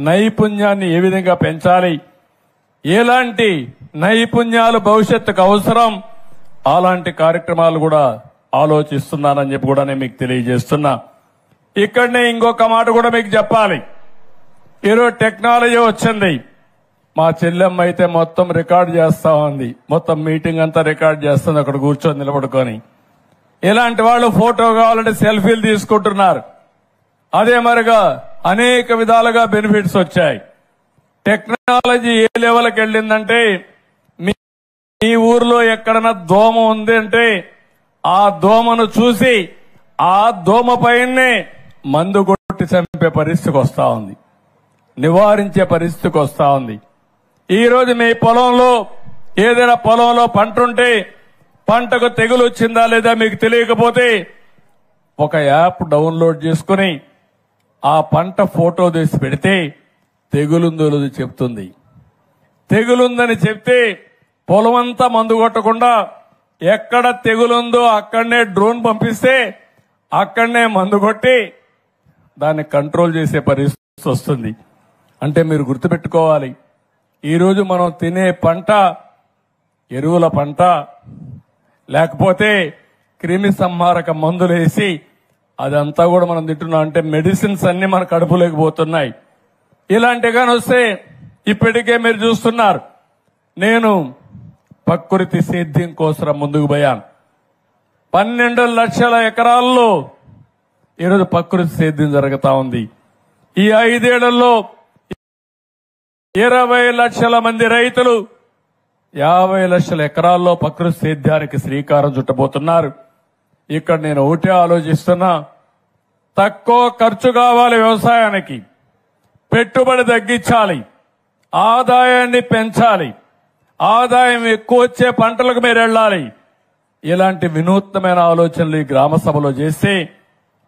నైపుణ్యాన్ని ఏ విధంగా పెంచాలి, ఎలాంటి నైపుణ్యాలు భవిష్యత్తుకు అవసరం, అలాంటి కార్యక్రమాలు కూడా ఆలోచిస్తున్నానని చెప్పి కూడా నేను మీకు తెలియజేస్తున్నా. ఇక్కడనే ఇంకొక మాట కూడా మీకు చెప్పాలి. ఈరోజు టెక్నాలజీ వచ్చింది. మా చెల్లెమ్మ అయితే మొత్తం రికార్డు చేస్తా ఉంది. మొత్తం మీటింగ్ అంతా రికార్డు చేస్తుంది అక్కడ కూర్చొని నిలబడుకొని. ఇలాంటి వాళ్ళు ఫోటో కావాలంటే సెల్ఫీలు తీసుకుంటున్నారు. అదే మరిగా అనేక విధాలుగా బెనిఫిట్స్ వచ్చాయి. టెక్నాలజీ ఏ లెవెల్కి వెళ్ళిందంటే మీ ఊర్లో ఎక్కడన్నా దోమ ఉంది అంటే ఆ దోమను చూసి ఆ దోమ పైనే మందు కొట్టి చంపే పరిస్థితికి వస్తా ఉంది, నివారించే పరిస్థితికి వస్తా ఉంది. ఈ రోజు మీ పొలంలో ఏదైనా పొలంలో పంట ఉంటే పంటకు తెగులు వచ్చిందా లేదా మీకు తెలియకపోతే ఒక యాప్ డౌన్లోడ్ చేసుకుని ఆ పంట ఫోటో తీసి పెడితే తెగులుందో లేదో చెప్తుంది. తెగులుందని చెప్తే పొలమంతా మందు కొట్టకుండా ఎక్కడ తెగులుందో అక్కడనే డ్రోన్ పంపిస్తే అక్కడనే మందు కొట్టి దాన్ని కంట్రోల్ చేసే పరిస్థితి వస్తుంది. అంటే మీరు గుర్తుపెట్టుకోవాలి, ఈరోజు మనం తినే పంట ఎరువుల పంట, లేకపోతే క్రిమి సంహారక మందులు వేసి అదంతా కూడా మనం తింటున్నాం. అంటే మెడిసిన్స్ అన్ని మన కడుపులోకి పోతున్నాయి. ఇలాంటిగాని వస్తే ఇప్పటికే మీరు చూస్తున్నారు. నేను ప్రకృతి సేద్యం కోసం ముందుకు పోయాను. 12 లక్షల ఎకరాల్లో ఈరోజు ప్రకృతి సేద్యం జరుగుతా ఉంది. ఈ 5 ఏళ్లలో 20 లక్షల మంది రైతులు 50 లక్షల ఎకరాల్లో ప్రకృతి సేద్యానికి శ్రీకారం చుట్టబోతున్నారు. ఇక్కడ నేను ఒకటే ఆలోచిస్తున్నా, తక్కువ ఖర్చు కావాలి వ్యవసాయానికి, పెట్టుబడి తగ్గించాలి, ఆదాయాన్ని పెంచాలి, ఆదాయం ఎక్కువ వచ్చే పంటలకు మీరు వెళ్ళాలి. ఇలాంటి వినూత్నమైన ఆలోచనలు ఈ గ్రామ సభలో చేస్తే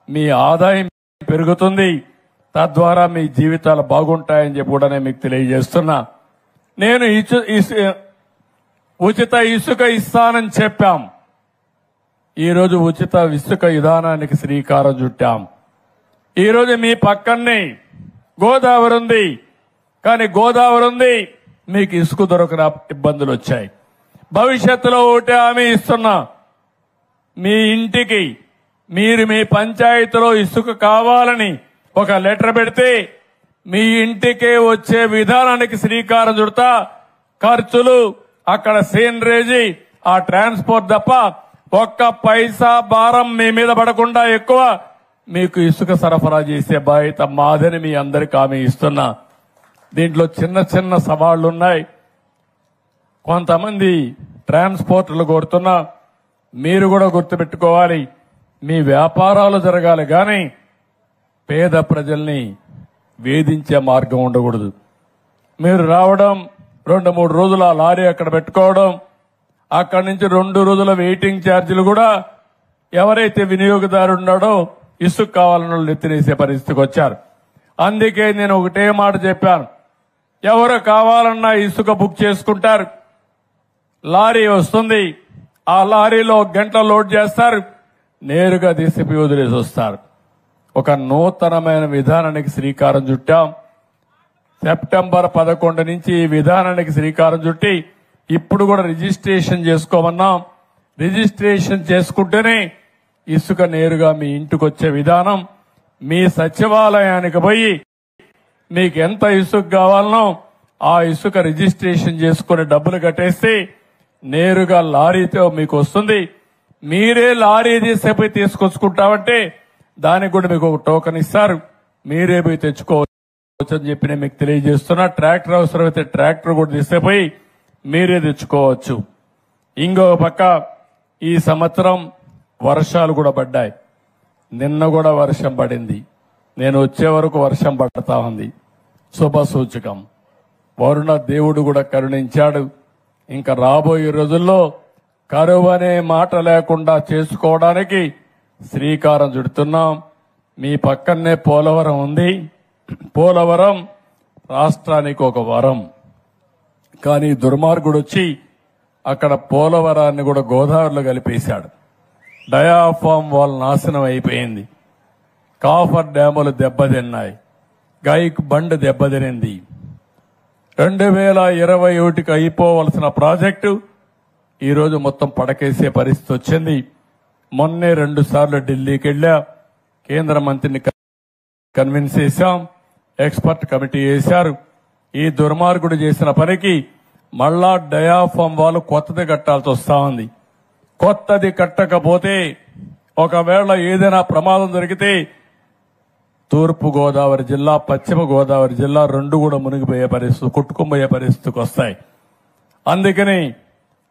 మీ ఆదాయం పెరుగుతుంది, తద్వారా మీ జీవితాలు బాగుంటాయని చెప్పి కూడా నేను మీకు తెలియజేస్తున్నా. నేను ఉచిత ఇసుక ఇస్తానని చెప్పాం. ఈరోజు ఉచిత ఇసుక విధానానికి శ్రీకారం చుట్టాం. ఈరోజు మీ పక్కనే గోదావరి ఉంది, కానీ గోదావరి ఉంది, మీకు ఇసుక దొరకన ఇబ్బందులు వచ్చాయి. భవిష్యత్తులో ఒకటే హామీ ఇస్తున్నా, మీ ఇంటికి మీరు మీ పంచాయతీలో ఇసుక కావాలని ఒక లెటర్ పెడితే మీ ఇంటికే వచ్చే విధానానికి శ్రీకారం చుడతా. ఖర్చులు అక్కడ సేనరేజీ ఆ ట్రాన్స్పోర్ట్ తప్ప ఒక్క పైసా భారం మీ మీద పడకుండా ఎక్కువ మీకు ఇసుక సరఫరా చేసే బాధ్యత మాదని మీ అందరికీ హామీ ఇస్తున్నా. దీంట్లో చిన్న చిన్న సవాళ్లున్నాయి. కొంతమంది ట్రాన్స్పోర్టర్లు కోరుతున్నా, మీరు కూడా గుర్తుపెట్టుకోవాలి, మీ వ్యాపారాలు జరగాలి కానీ పేద ప్రజల్ని వేధించే మార్గం ఉండకూడదు. మీరు రావడం 2-3 రోజుల లారీ అక్కడ పెట్టుకోవడం, అక్కడి నుంచి 2 రోజుల వెయిటింగ్ ఛార్జీలు కూడా ఎవరైతే వినియోగదారు ఉన్నాడో ఇసుక కావాలన్న వాళ్ళు ఎత్తినేసే పరిస్థితికి వచ్చారు. అందుకే నేను ఒకటే మాట చెప్పాను, ఎవరు కావాలన్నా ఇసుక బుక్ చేసుకుంటారు, లారీ వస్తుంది, ఆ లారీలో 1 గంట లోడ్ చేస్తారు, నేరుగా తీసిపి వదిలేసి వస్తారు. ఒక నూతనమైన విధానానికి శ్రీకారం చుట్టాం. సెప్టెంబర్ 11 నుంచి ఈ విధానానికి శ్రీకారం చుట్టి ఇప్పుడు కూడా రిజిస్ట్రేషన్ చేసుకోమన్నాం. రిజిస్ట్రేషన్ చేసుకుంటేనే ఇసుక నేరుగా మీ ఇంటికి వచ్చే విధానం. మీ సచివాలయానికి పోయి మీకు ఎంత ఇసుక కావాలనో ఆ ఇసుక రిజిస్ట్రేషన్ చేసుకుని డబ్బులు కట్టేస్తే నేరుగా లారీతో మీకు వస్తుంది. మీరే లారీ తీసేపోయి తీసుకొచ్చుకుంటామంటే దానికి కూడా మీకు ఒక టోకెన్ ఇస్తారు, మీరే పోయి తెచ్చుకోవచ్చు అని చెప్పి నేను మీకు తెలియజేస్తున్నా. ట్రాక్టర్ అవసరమైతే ట్రాక్టర్ కూడా తీసేపోయి మీరే తెచ్చుకోవచ్చు. ఇంకో పక్క ఈ సంవత్సరం వర్షాలు కూడా పడ్డాయి. నిన్న కూడా వర్షం పడింది. నేను వచ్చే వరకు వర్షం పడతా ఉంది. శుభ సూచకం. వరుణ దేవుడు కూడా కరుణించాడు. ఇంకా రాబోయే రోజుల్లో కరువు అనే మాట లేకుండా చేసుకోవడానికి శ్రీకారం చుడుతున్నాం. మీ పక్కనే పోలవరం ఉంది. పోలవరం రాష్ట్రానికి ఒక వరం. కానీ దుర్మార్గుడు వచ్చి అక్కడ పోలవరాన్ని కూడా గోదావరిలో కలిపేశాడు. డయాఫామ్ వాల్ నాశనం అయిపోయింది. కాఫర్ డ్యాములు దెబ్బతిన్నాయి. గైక్ బండ్ దెబ్బతినింది. 2021కి అయిపోవలసిన ప్రాజెక్టు ఈరోజు మొత్తం పడకేసే పరిస్థితి వచ్చింది. మొన్నే 2 సార్లు ఢిల్లీకి వెళ్లా. కేంద్ర మంత్రిని కన్విన్స్ చేశాం. ఎక్స్పర్ట్ కమిటీ వేశారు. ఈ దుర్మార్గుడు చేసిన పనికి మళ్ళా డయాఫామ్ వాళ్ళు కొత్తది కట్టాల్సి వస్తా ఉంది. కొత్తది కట్టకపోతే ఒకవేళ ఏదైనా ప్రమాదం జరిగితే తూర్పు గోదావరి జిల్లా, పశ్చిమ గోదావరి జిల్లా 2 కూడా మునిగిపోయే పరిస్థితి, కొట్టుకుపోయే పరిస్థితికి వస్తాయి. అందుకని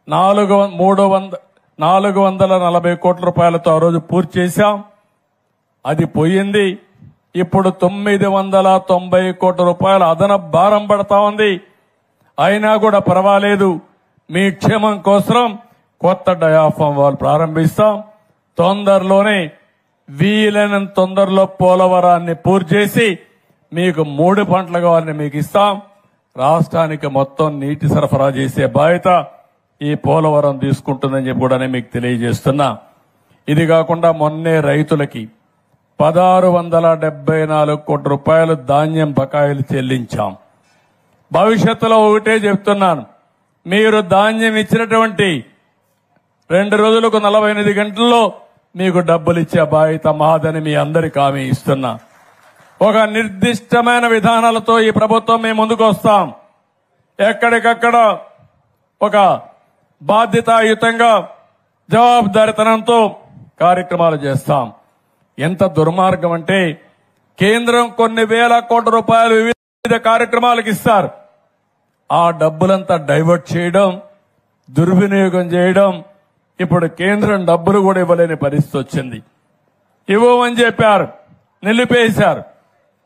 440 కోట్ల రూపాయలతో ఆ రోజు పూర్తి చేశాం. అది పోయింది. ఇప్పుడు 990 కోట్ల రూపాయల అదనపు భారం పడతా ఉంది. అయినా కూడా పర్వాలేదు. మీ క్షేమం కోసం కొత్త డయాఫామ్ వాల్ ప్రారంభిస్తాం. తొందరలోనే వీలైనంత తొందరలో పోలవరాన్ని పూర్తి చేసి మీకు 3 పంటల కావాలని మీకు ఇస్తాం. రాష్ట్రానికి మొత్తం నీటి సరఫరా చేసే బాధ్యత ఈ పోలవరం తీసుకుంటుందని చెప్పి కూడా మీకు తెలియజేస్తున్నా. ఇది కాకుండా మొన్నే రైతులకి 1674 కోట్ల రూపాయలు ధాన్యం బకాయిలు చెల్లించాం. భవిష్యత్తులో ఒకటే చెప్తున్నాను, మీరు ధాన్యం ఇచ్చినటువంటి 2 రోజులకు 48 గంటల్లో మీకు డబ్బులు ఇచ్చే బాధ్యత మాదని మీ అందరికీ హామీ ఇస్తున్నా. ఒక నిర్దిష్టమైన విధానాలతో ఈ ప్రభుత్వం మేము ముందుకు వస్తాం. ఎక్కడికక్కడ ఒక బాధ్యతాయుతంగా జవాబుదారీతనంతో కార్యక్రమాలు చేస్తాం. ఎంత దుర్మార్గం అంటే కేంద్రం కొన్ని వేల కోట్ల రూపాయలు వివిధ కార్యక్రమాలకు ఇస్తారు. ఆ డబ్బులంతా డైవర్ట్ చేయడం, దుర్వినియోగం చేయడం. ఇప్పుడు కేంద్రం డబ్బులు కూడా ఇవ్వలేని పరిస్థితి వచ్చింది. ఇవ్వమని చెప్పారు, నిలిపేశారు.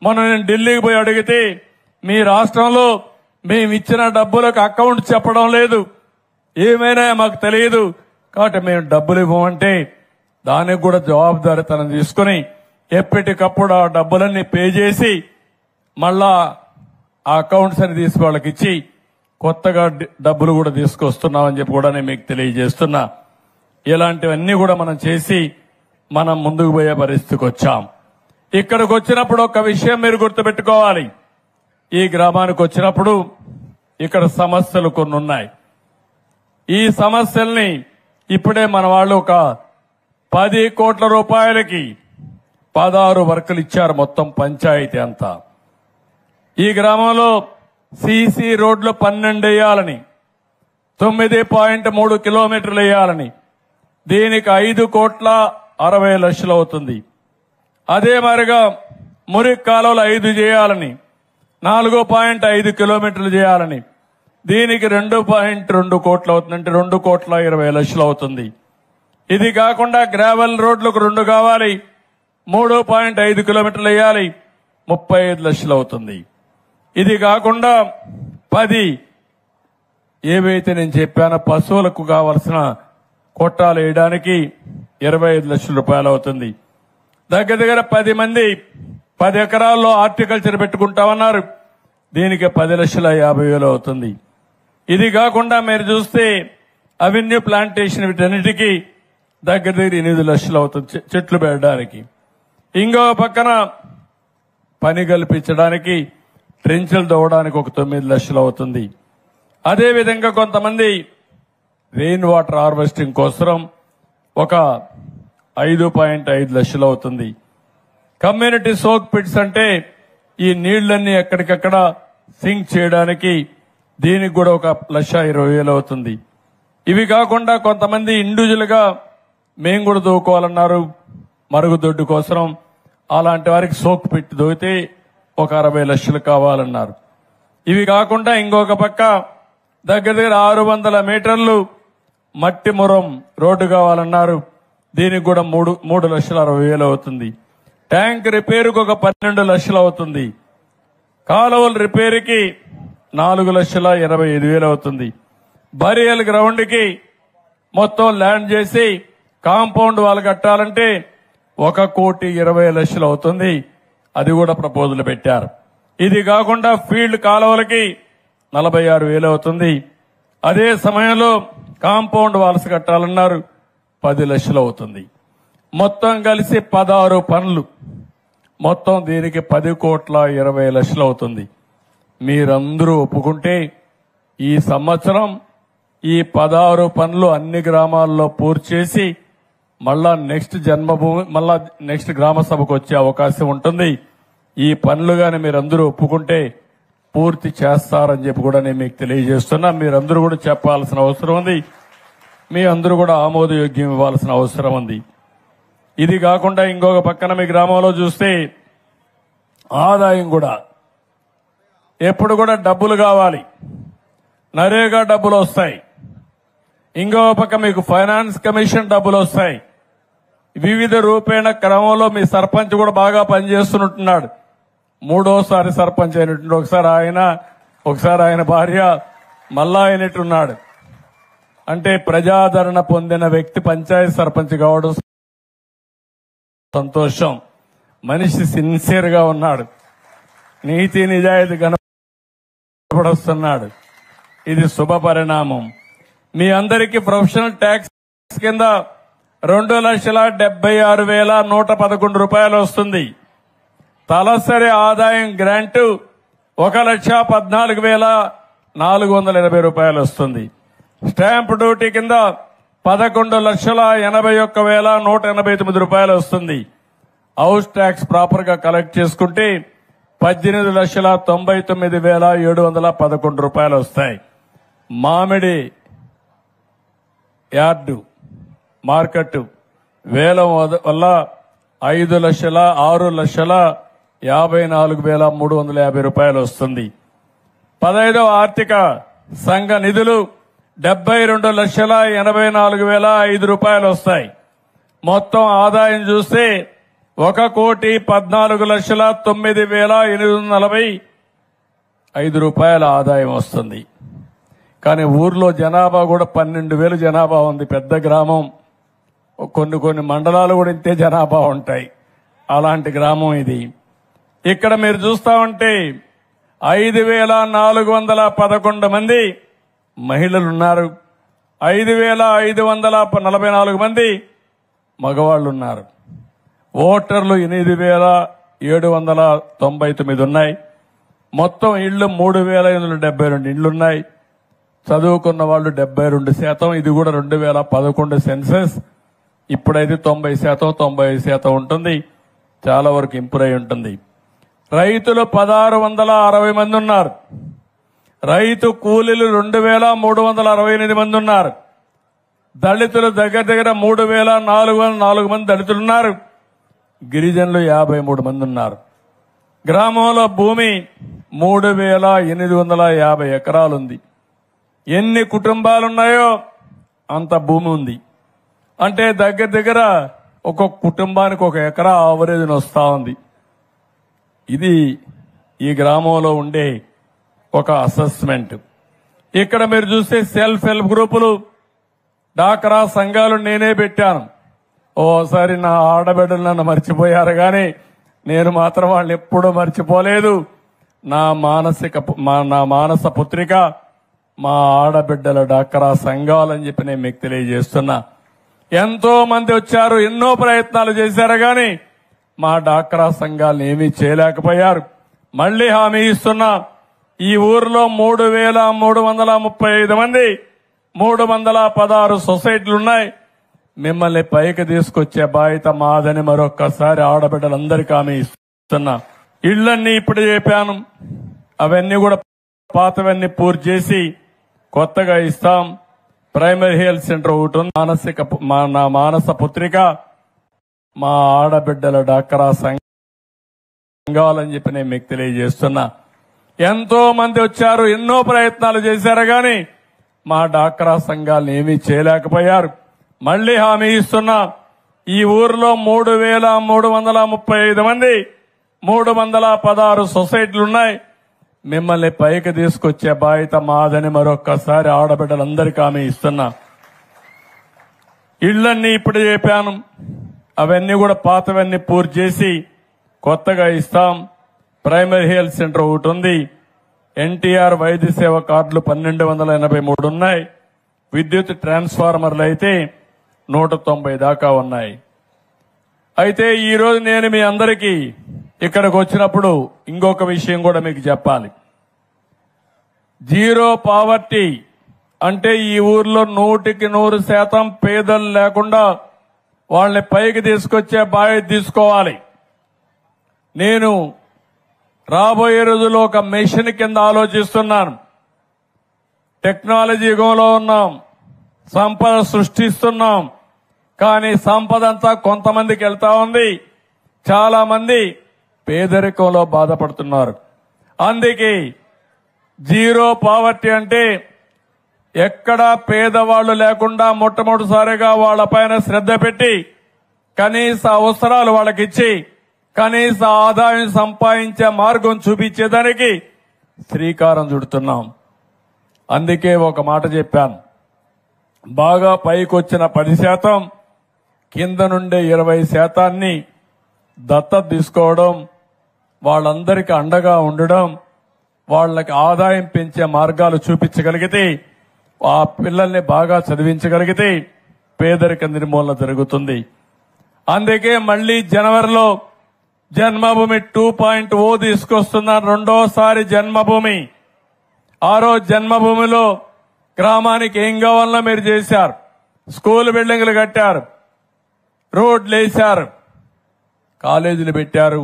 మొన్న నేను ఢిల్లీకి పోయి అడిగితే మీ రాష్ట్రంలో మేము ఇచ్చిన డబ్బులకు అకౌంట్ చెప్పడం లేదు, ఏమైనా మాకు తెలియదు, కాబట్టి మేము డబ్బులు ఇవ్వమంటే దానికి కూడా జవాబుదారీతనం తీసుకుని ఎప్పటికప్పుడు ఆ డబ్బులన్నీ పే చేసి మళ్ళా ఆ అకౌంట్స్ అని తీసి వాళ్ళకి ఇచ్చి కొత్తగా డబ్బులు కూడా తీసుకొస్తున్నామని చెప్పి కూడా నేను మీకు తెలియజేస్తున్నా. ఇలాంటివన్నీ కూడా మనం చేసి మనం ముందుకు పోయే పరిస్థితికి వచ్చాం. ఇక్కడికి వచ్చినప్పుడు ఒక విషయం మీరు గుర్తుపెట్టుకోవాలి. ఈ గ్రామానికి వచ్చినప్పుడు ఇక్కడ సమస్యలు కొన్ని ఉన్నాయి. ఈ సమస్యల్ని ఇప్పుడే మన వాళ్ళు ఒక 10 కోట్ల రూపాయలకి 16 వర్కులు ఇచ్చారు మొత్తం పంచాయతీ అంతా. ఈ గ్రామంలో సీసీ రోడ్లు 12 వేయాలని, 9.3 కిలోమీటర్లు వేయాలని, దీనికి 5,60,00,000 అవుతుంది. అదే మరిగా మురికి కాలువలు 5 చేయాలని, 4.5 కిలోమీటర్లు చేయాలని, దీనికి 2.2 కోట్లు అవుతుంది. అంటే 2,20,00,000 అవుతుంది. ఇది కాకుండా గ్రావెల్ రోడ్లకు 2 కావాలి, 3.5 కిలోమీటర్లు వేయాలి, 35 లక్షలు అవుతుంది. ఇది కాకుండా 10 ఏవైతే నేను చెప్పానో పశువులకు కావలసిన కొట్టాలు వేయడానికి 25 లక్షల రూపాయలు అవుతుంది. దగ్గర 10 మంది 10 ఎకరాల్లో హార్టికల్చర్ పెట్టుకుంటామన్నారు, దీనికి 10,50,000 అవుతుంది. ఇది కాకుండా మీరు చూస్తే అవెన్యూ ప్లాంటేషన్ వీటన్నిటికీ దగ్గర 8 లక్షలు అవుతుంది చెట్లు పెట్టడానికి. ఇంకో పక్కన పని కల్పించడానికి ట్రెంచులు తవ్వడానికి ఒక 9 లక్షలు అవుతుంది. అదేవిధంగా కొంతమంది రెయిన్ వాటర్ హార్వెస్టింగ్ కోసం ఒక 5.5 లక్షలు అవుతుంది. కమ్యూనిటీ సోక్ పిట్స్ అంటే ఈ నీళ్లన్నీ ఎక్కడికక్కడ సింక్ చేయడానికి, దీనికి కూడా ఒక 1,20,000 అవుతుంది. ఇవి కాకుండా కొంతమంది ఇండివిజువల్ గా మేము కూడా దూకోవాలన్నారు మరుగుదొడ్డు కోసం. అలాంటి వారికి సోక్ పిట్ దూకితే ఒక 60 లక్షలు కావాలన్నారు. ఇవి కాకుండా ఇంకొక పక్క దగ్గర 600 మీటర్లు మట్టి మురం రోడ్డు కావాలన్నారు, దీనికి కూడా 3,60,000 అవుతుంది. ట్యాంక్ రిపేరుకు ఒక 12 లక్షలు అవుతుంది. కాలువల రిపేరుకి 4,85,000 అవుతుంది. బరియల్ గ్రౌండ్ కి మొత్తం ల్యాండ్ చేసి కాంపౌండ్ వాళ్ళు కట్టాలంటే 1,20,00,000 అవుతుంది. అది కూడా ప్రపోజల్ పెట్టారు. ఇది కాకుండా ఫీల్డ్ కాలువలకి 46,000 అవుతుంది. అదే సమయంలో కాంపౌండ్ వాల్స్ కట్టాలన్నారు, 10 లక్షలు అవుతుంది. మొత్తం కలిసి 16 పనులు, మొత్తం దీనికి 10,20,00,000 అవుతుంది. మీరందరూ ఒప్పుకుంటే ఈ సంవత్సరం ఈ 16 పనులు అన్ని గ్రామాల్లో పూర్తి చేసి మళ్ళా నెక్స్ట్ గ్రామ సభకు వచ్చే అవకాశం ఉంటుంది. ఈ పనులు గాని మీరందరూ ఒప్పుకుంటే పూర్తి చేస్తారని చెప్పి కూడా నేను మీకు తెలియజేస్తున్నా. మీరందరూ కూడా చెప్పాల్సిన అవసరం ఉంది. మీ అందరూ కూడా ఆమోదయోగ్యం ఇవ్వాల్సిన అవసరం ఉంది. ఇది కాకుండా ఇంకొక పక్కన మీ గ్రామంలో చూస్తే ఆదాయం కూడా ఎప్పుడు కూడా డబ్బులు కావాలి, నరేగా డబ్బులు వస్తాయి. ఇంకో పక్క మీకు ఫైనాన్స్ కమిషన్ డబ్బులు వస్తాయి. వివిధ రూపేణ క్రమంలో మీ సర్పంచ్ కూడా బాగా పనిచేస్తున్నట్టున్నాడు. 3వ సర్పంచ్ అయినట్టు, ఒకసారి ఆయన భార్య మళ్ళా అయినట్టున్నాడు. అంటే ప్రజాదరణ పొందిన వ్యక్తి పంచాయతీ సర్పంచ్ కావడం సంతోషం. మనిషి సిన్సియర్ గా ఉన్నాడు, నీతి నిజాయితీ కనపడుస్తున్నాడు. ఇది శుభ పరిణామం. మీ అందరికీ ప్రొఫెషనల్ ట్యాక్స్ కింద 2,76,111 రూపాయలు వస్తుంది. తలసరి ఆదాయం గ్రాంట్ 1,14,420 రూపాయలు వస్తుంది. స్టాంప్ డ్యూటీ కింద 11,81,189 రూపాయలు వస్తుంది. హౌస్ ట్యాక్స్ ప్రాపర్ గా కలెక్ట్ చేసుకుంటే 18,99,711 రూపాయలు వస్తాయి. మామిడి యార్డు మార్కెట్ వేలం వల్ల 5,06,54,350 రూపాయలు వస్తుంది. 15వ ఆర్థిక సంఘ నిధులు 72,84,005 రూపాయలు వస్తాయి. మొత్తం ఆదాయం చూస్తే 1,14,09,845 రూపాయల ఆదాయం వస్తుంది. కానీ ఊర్లో జనాభా కూడా 12,000 జనాభా ఉంది. పెద్ద గ్రామం. కొన్ని మండలాలు కూడా ఇంతే జనాభా ఉంటాయి. అలాంటి గ్రామం ఇది. ఇక్కడ మీరు చూస్తా ఉంటే 5,411 మంది మహిళలున్నారు, 5,544 మంది మగవాళ్లున్నారు. ఓటర్లు 8,799 ఉన్నాయి. మొత్తం ఇళ్లు 3,872 ఇళ్లున్నాయి. చదువుకున్న వాళ్ళు 72%. ఇది కూడా 2011 సెన్సస్. ఇప్పుడైతే 90%, 95% ఉంటుంది. చాలా వరకు ఇంప్రూవ్ అయి ఉంటుంది. రైతులు 1,660 మంది ఉన్నారు. రైతు కూలీలు 2,368 మంది ఉన్నారు. దళితులు దగ్గర 3,404 మంది దళితులున్నారు. గిరిజనులు 53 మంది ఉన్నారు. గ్రామంలో భూమి 3,850 ఎకరాలుంది. ఎన్ని కుటుంబాలున్నాయో అంత భూమి ఉంది. అంటే దగ్గర ఒక్కొక్క కుటుంబానికి 1 ఎకరా ఆవరేజ్ వస్తా ఉంది. ఇది ఈ గ్రామంలో ఉండే ఒక అసెస్మెంట్. ఇక్కడ మీరు చూస్తే సెల్ఫ్ హెల్ప్ గ్రూపులు, డాక్రా సంఘాలు నేనే పెట్టాను. ఓసారి నా ఆడబిడ్డలు నన్ను మర్చిపోయారు కానీ నేను మాత్రం వాళ్ళని ఎప్పుడూ మర్చిపోలేదు. నా మానస పుత్రిక మా ఆడబిడ్డల డాక్రా సంఘాలని చెప్పి నేను మీకు తెలియజేస్తున్నా. ఎంతో మంది వచ్చారు, ఎన్నో ప్రయత్నాలు చేశారు కానీ మా డాక్రా సంఘాలను ఏమీ చేయలేకపోయారు. మళ్లీ హామీ ఇస్తున్నా, ఈ ఊర్లో 3,335 మంది 316 సొసైటీలున్నాయి. మిమ్మల్ని పైకి తీసుకొచ్చే బాధ్యత మాదని మరొక్కసారి ఆడబిడ్డలందరికీ హామీ ఇస్తున్నా. ఇళ్లన్నీ ఇప్పుడు చెప్పాను, అవన్నీ కూడా పాతవన్నీ పూర్తి చేసి కొత్తగా ఇస్తాం. ప్రైమరీ హెల్త్ సెంటర్ ఒకటి ఉంది. నా మానస పుత్రిక మా ఆడబిడ్డల డాక్రా సంఘాలని చెప్పి నేను మీకు తెలియజేస్తున్నా. ఎంతో మంది వచ్చారు, ఎన్నో ప్రయత్నాలు చేశారు కానీ మా డాక్రా సంఘాలను ఏమీ చేయలేకపోయారు. మళ్లీ హామీ ఇస్తున్నా, ఈ ఊర్లో 3,335 మంది 316 సొసైటీలున్నాయి. మిమ్మల్ని పైకి తీసుకొచ్చే బాధ్యత మాదని మరొక్కసారి ఆడబిడ్డలందరికీ హామీ ఇస్తున్నా. ఇళ్లన్నీ ఇప్పుడు చెప్పాను, అవన్నీ కూడా పాతవన్నీ పూర్తి చేసి కొత్తగా ఇస్తాం. ప్రైమరీ హెల్త్ సెంటర్ ఒకటి ఉంది. ఎన్టీఆర్ వైద్య సేవ కార్డులు 1283 ఉన్నాయి. విద్యుత్ ట్రాన్స్ఫార్మర్లు అయితే 190 దాకా ఉన్నాయి. అయితే ఈరోజు నేను మీ అందరికీ ఇక్కడికి వచ్చినప్పుడు ఇంకొక విషయం కూడా మీకు చెప్పాలి. జీరో పావర్టీ అంటే ఈ ఊర్లో 100% పేదలు లేకుండా వాళ్ళని పైకి తీసుకొచ్చే బాధ్యత తీసుకోవాలి. నేను రాబోయే రోజుల్లో ఒక మిషన్ కింద ఆలోచిస్తున్నాను. టెక్నాలజీ యుగంలో ఉన్నాం, సంపద సృష్టిస్తున్నాం. కానీ సంపద అంతా కొంతమందికి వెళ్తా ఉంది. చాలా మంది పేదరికంలో బాధపడుతున్నారు. అందుకే జీరో పావర్టీ అంటే ఎక్కడా పేదవాళ్లు లేకుండా మొట్టమొదటిసారిగా వాళ్లపైన శ్రద్ధ పెట్టి కనీస అవసరాలు వాళ్ళకిచ్చి కనీస ఆదాయం సంపాదించే మార్గం చూపించేదానికి శ్రీకారం చుడుతున్నాం. అందుకే ఒక మాట చెప్పాను, బాగా పైకొచ్చిన 10%, కింద నుండే 20% దత్తత తీసుకోవడం, వాళ్ళందరికీ అండగా ఉండడం, వాళ్ళకి ఆదాయం పెంచే మార్గాలు చూపించగలిగితే, ఆ పిల్లల్ని బాగా చదివించగలిగితే పేదరిక నిర్మూలన జరుగుతుంది. అందుకే మళ్లీ జనవరిలో జన్మభూమి 2.0 తీసుకొస్తున్నారు. రెండోసారి జన్మభూమి. ఆ రోజు జన్మభూమిలో గ్రామానికి ఏం కావాలన్నా మీరు చేశారు. స్కూల్ బిల్డింగ్లు కట్టారు, రోడ్లు వేశారు, కాలేజీలు పెట్టారు,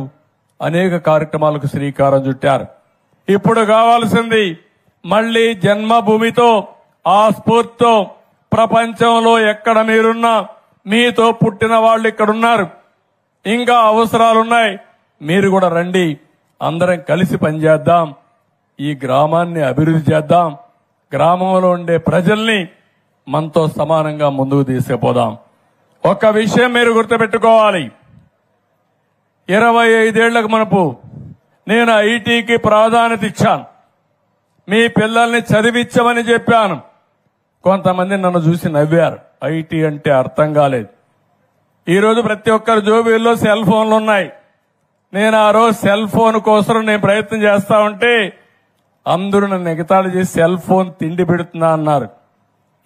అనేక కార్యక్రమాలకు శ్రీకారం చుట్టారు. ఇప్పుడు కావాల్సింది మళ్లీ జన్మభూమితో ఆ స్ఫూర్తితో ప్రపంచంలో ఎక్కడ మీరున్నా మీతో పుట్టిన వాళ్ళు ఇక్కడున్నారు. ఇంకా అవసరాలున్నాయి, మీరు కూడా రండి, అందరం కలిసి పనిచేద్దాం, ఈ గ్రామాన్ని అభివృద్ధి చేద్దాం, గ్రామంలో ఉండే ప్రజల్ని మనతో సమానంగా ముందుకు తీసుకుపోదాం. ఒక విషయం మీరు గుర్తుపెట్టుకోవాలి, 25 ఏళ్లకు మునుపు నేను ఐటీకి ప్రాధాన్యత ఇచ్చాను. మీ పిల్లల్ని చదివించమని చెప్పాను. కొంతమంది నన్ను చూసి నవ్వారు, ఐటీ అంటే అర్థం కాలేదు. ఈ రోజు ప్రతి ఒక్కరి జోబీల్లో సెల్ ఫోన్లు ఉన్నాయి. నేను ఆ రోజు సెల్ ఫోన్ కోసం నేను ప్రయత్నం చేస్తా ఉంటే అందరూ నన్ను ఎగతాళి చేసి సెల్ ఫోన్ తిండి పెడుతున్నా అన్నారు.